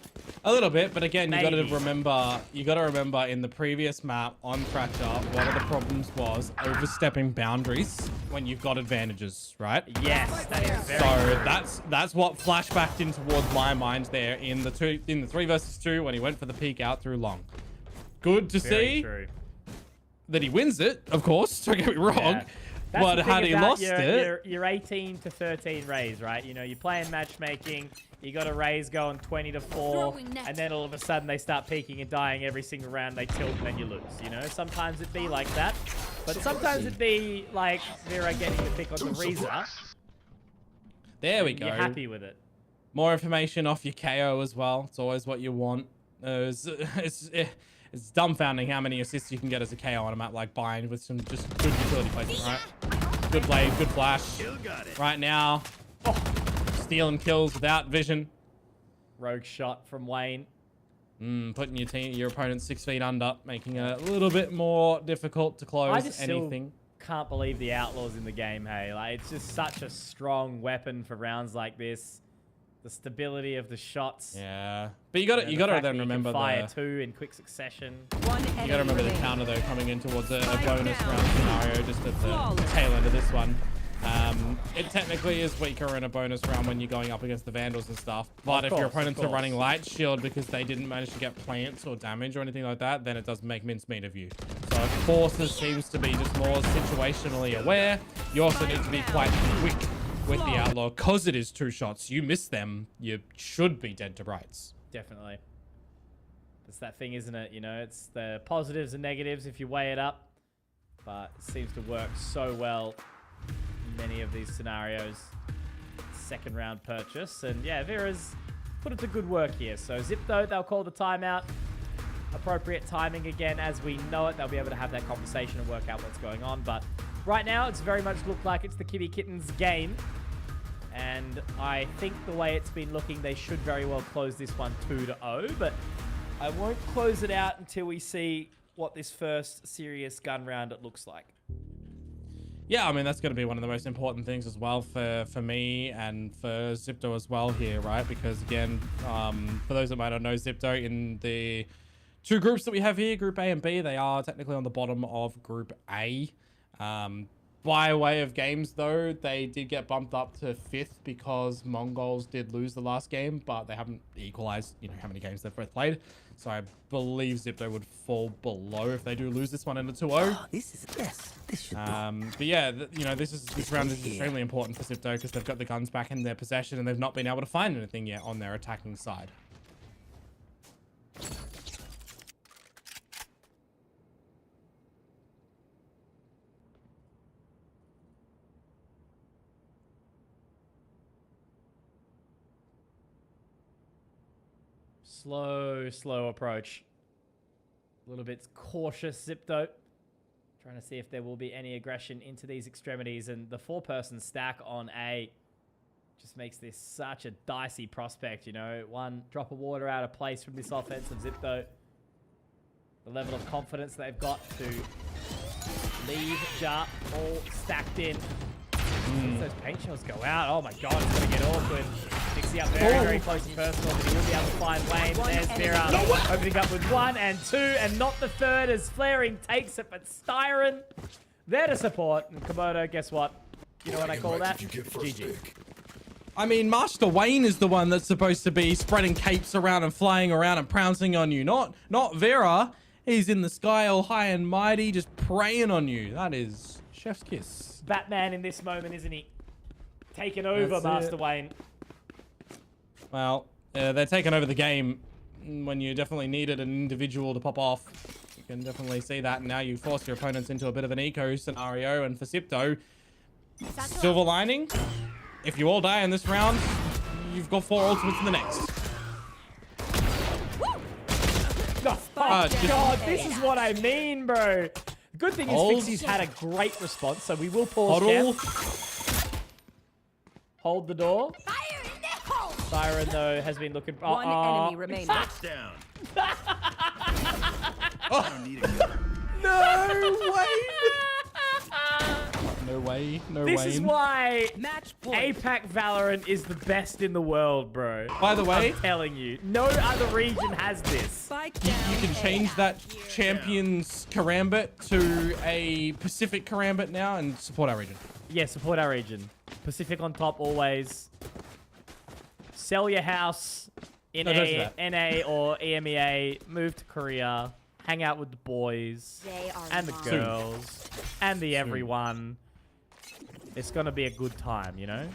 A little bit, but again, you got to Maybe. remember in the previous map on Fracture, one of the problems was overstepping boundaries when you've got advantages, right? Yes, that is very So true. that's what flashbacked in towards my mind there in the 3 versus 2 when he went for the peek out through long. Good to Very see true. that he wins it, of course. Don't get me wrong. Yeah. That's But the thing had he about lost it, your 18 to 13 raise, right? You know, you're playing matchmaking, you got a raise going 20 to 4, Throwing net. and then all of a sudden they start peeking and dying every single round, they tilt and then you lose, you know? Sometimes it be like that, but sometimes it be like Vera getting the pick on the Reza, There we go. You're happy with it. More information off your KO as well. It's always what you want. It's dumbfounding how many assists you can get as a KO on a map like Bind with some just good utility placement, right? Good blade, good flash. Right now, stealing kills without vision. Rogue shot from Wayne. Putting your opponent 6 feet under, making it a little bit more difficult to close I just anything. Still can't believe the Outlaws in the game, hey. Like, it's just such a strong weapon for rounds like this. The stability of the shots. Yeah, but you got to then remember fire two in quick succession. You got to remember the counter though coming in towards a bonus round scenario just at the tail end of this one. It technically is weaker in a bonus round when you're going up against the Vandals and stuff. But if your opponents are running light shield because they didn't manage to get plants or damage or anything like that, then it does make mincemeat of you. So Forces seems to be just more situationally aware. You also need to be quite quick with the Outlaw because it is 2 shots. You miss them, you should be dead to rights. Definitely. It's that thing, isn't it? You know, it's the positives and negatives if you weigh it up. But it seems to work so well in many of these scenarios. Second round purchase. And yeah, Vera's put it to good work here. So Zipto, they'll call the timeout. Appropriate timing again as we know it. They'll be able to have that conversation and work out what's going on. But right now, it's very much looked like it's the Kitty Kittens game. And I think the way it's been looking, they should very well close this one 2-0. But I won't close it out until we see what this first serious gun round it looks like. Yeah, I mean, that's going to be one of the most important things as well for me and for Zipto as well here, right? Because again, for those that might not know, Zipto in the 2 groups that we have here, Group A and B, they are technically on the bottom of Group A. By way of games, though, they did get bumped up to 5th because Mongols did lose the last game, but they haven't equalized, you know, how many games they've both played. So I believe Zipto would fall below if they do lose this one in a 2-0. Oh, this is yes. This should but yeah, you know, this round is extremely important for Zipto because they've got the guns back in their possession and they've not been able to find anything yet on their attacking side. Slow approach. A little bit cautious, Zipto. Trying to see if there will be any aggression into these extremities. And the 4-person stack on A just makes this such a dicey prospect, you know. One drop of water out of place from this offense of Zipto. The level of confidence they've got to leave Jar all stacked in. As those paint shells go out, oh my god, it's going to get awkward. Dixie up very close and personal, but he will be able to find Wayne. There's Vera opening up with 1 and 2, and not the 3rd as Flaring takes it, but Styron there to support. And Komodo, guess what? You know what I call that? GG. I mean, Master Wayne is the one that's supposed to be spreading capes around and flying around and pouncing on you, not Vera. He's in the sky all high and mighty, just preying on you. That is chef's kiss. Batman in this moment, isn't he? Taking over Master Wayne. Well, they're taking over the game when you definitely needed an individual to pop off. You can definitely see that. And now you force your opponents into a bit of an eco scenario. And for Zipto, silver lining, if you all die in this round, you've got 4 ultimates in the next. Oh, God, this is what I mean, bro. Good thing is Fixie's had a great response, so we will pause. Hold the door. Fire in the hole! Siren, though, has been looking... One enemy remaining. Touchdown. No way! No way. No way. This is why Match point. APAC Valorant is the best in the world, bro. By the way, I'm telling you, no other region has this. Spike you down can change that champion's karambit to a Pacific karambit now and support our region. Yeah, support our region. Pacific on top always. Sell your house in NA or EMEA. Move to Korea. Hang out with the boys and the girls and the everyone. It's gonna be a good time, you know.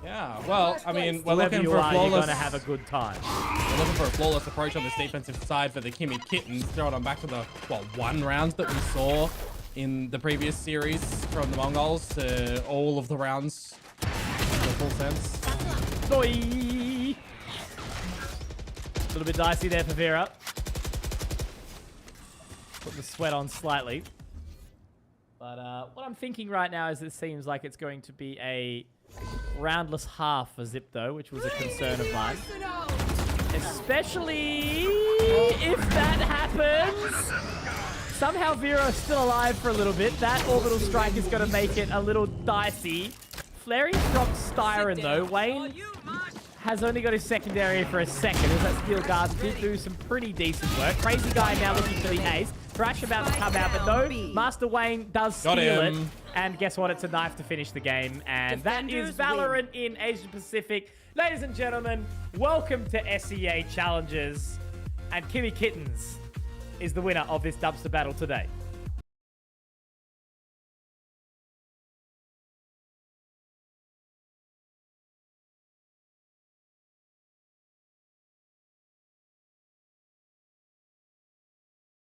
Yeah. Well, I mean, we're Wherever looking you for a are, you're flawless. gonna have a good time. We're looking for a flawless approach on this defensive side for the Kimmy Kittens. Throw it on back to the 1 round that we saw in the previous series from the Mongols to all of the rounds full sense. Boy. A little bit dicey there for Vera. Put the sweat on slightly. But what I'm thinking right now is it seems like it's going to be a roundless half for Zip, though, which was a concern of mine. Especially if that happens. Somehow Vero's still alive for a little bit. That orbital strike is going to make it a little dicey. Flaring dropped Styron, though. Wayne has only got his secondary for a second, as that Steel Guard did do some pretty decent work. Crazy Guy now looking for the ace. Thrash about to come out, but no, Master Wayne does steal it. And guess what? It's a knife to finish the game. And that is Valorant in Asia Pacific. Ladies and gentlemen, welcome to SEA Challenges. And Kimmy Kittens is the winner of this dumpster battle today.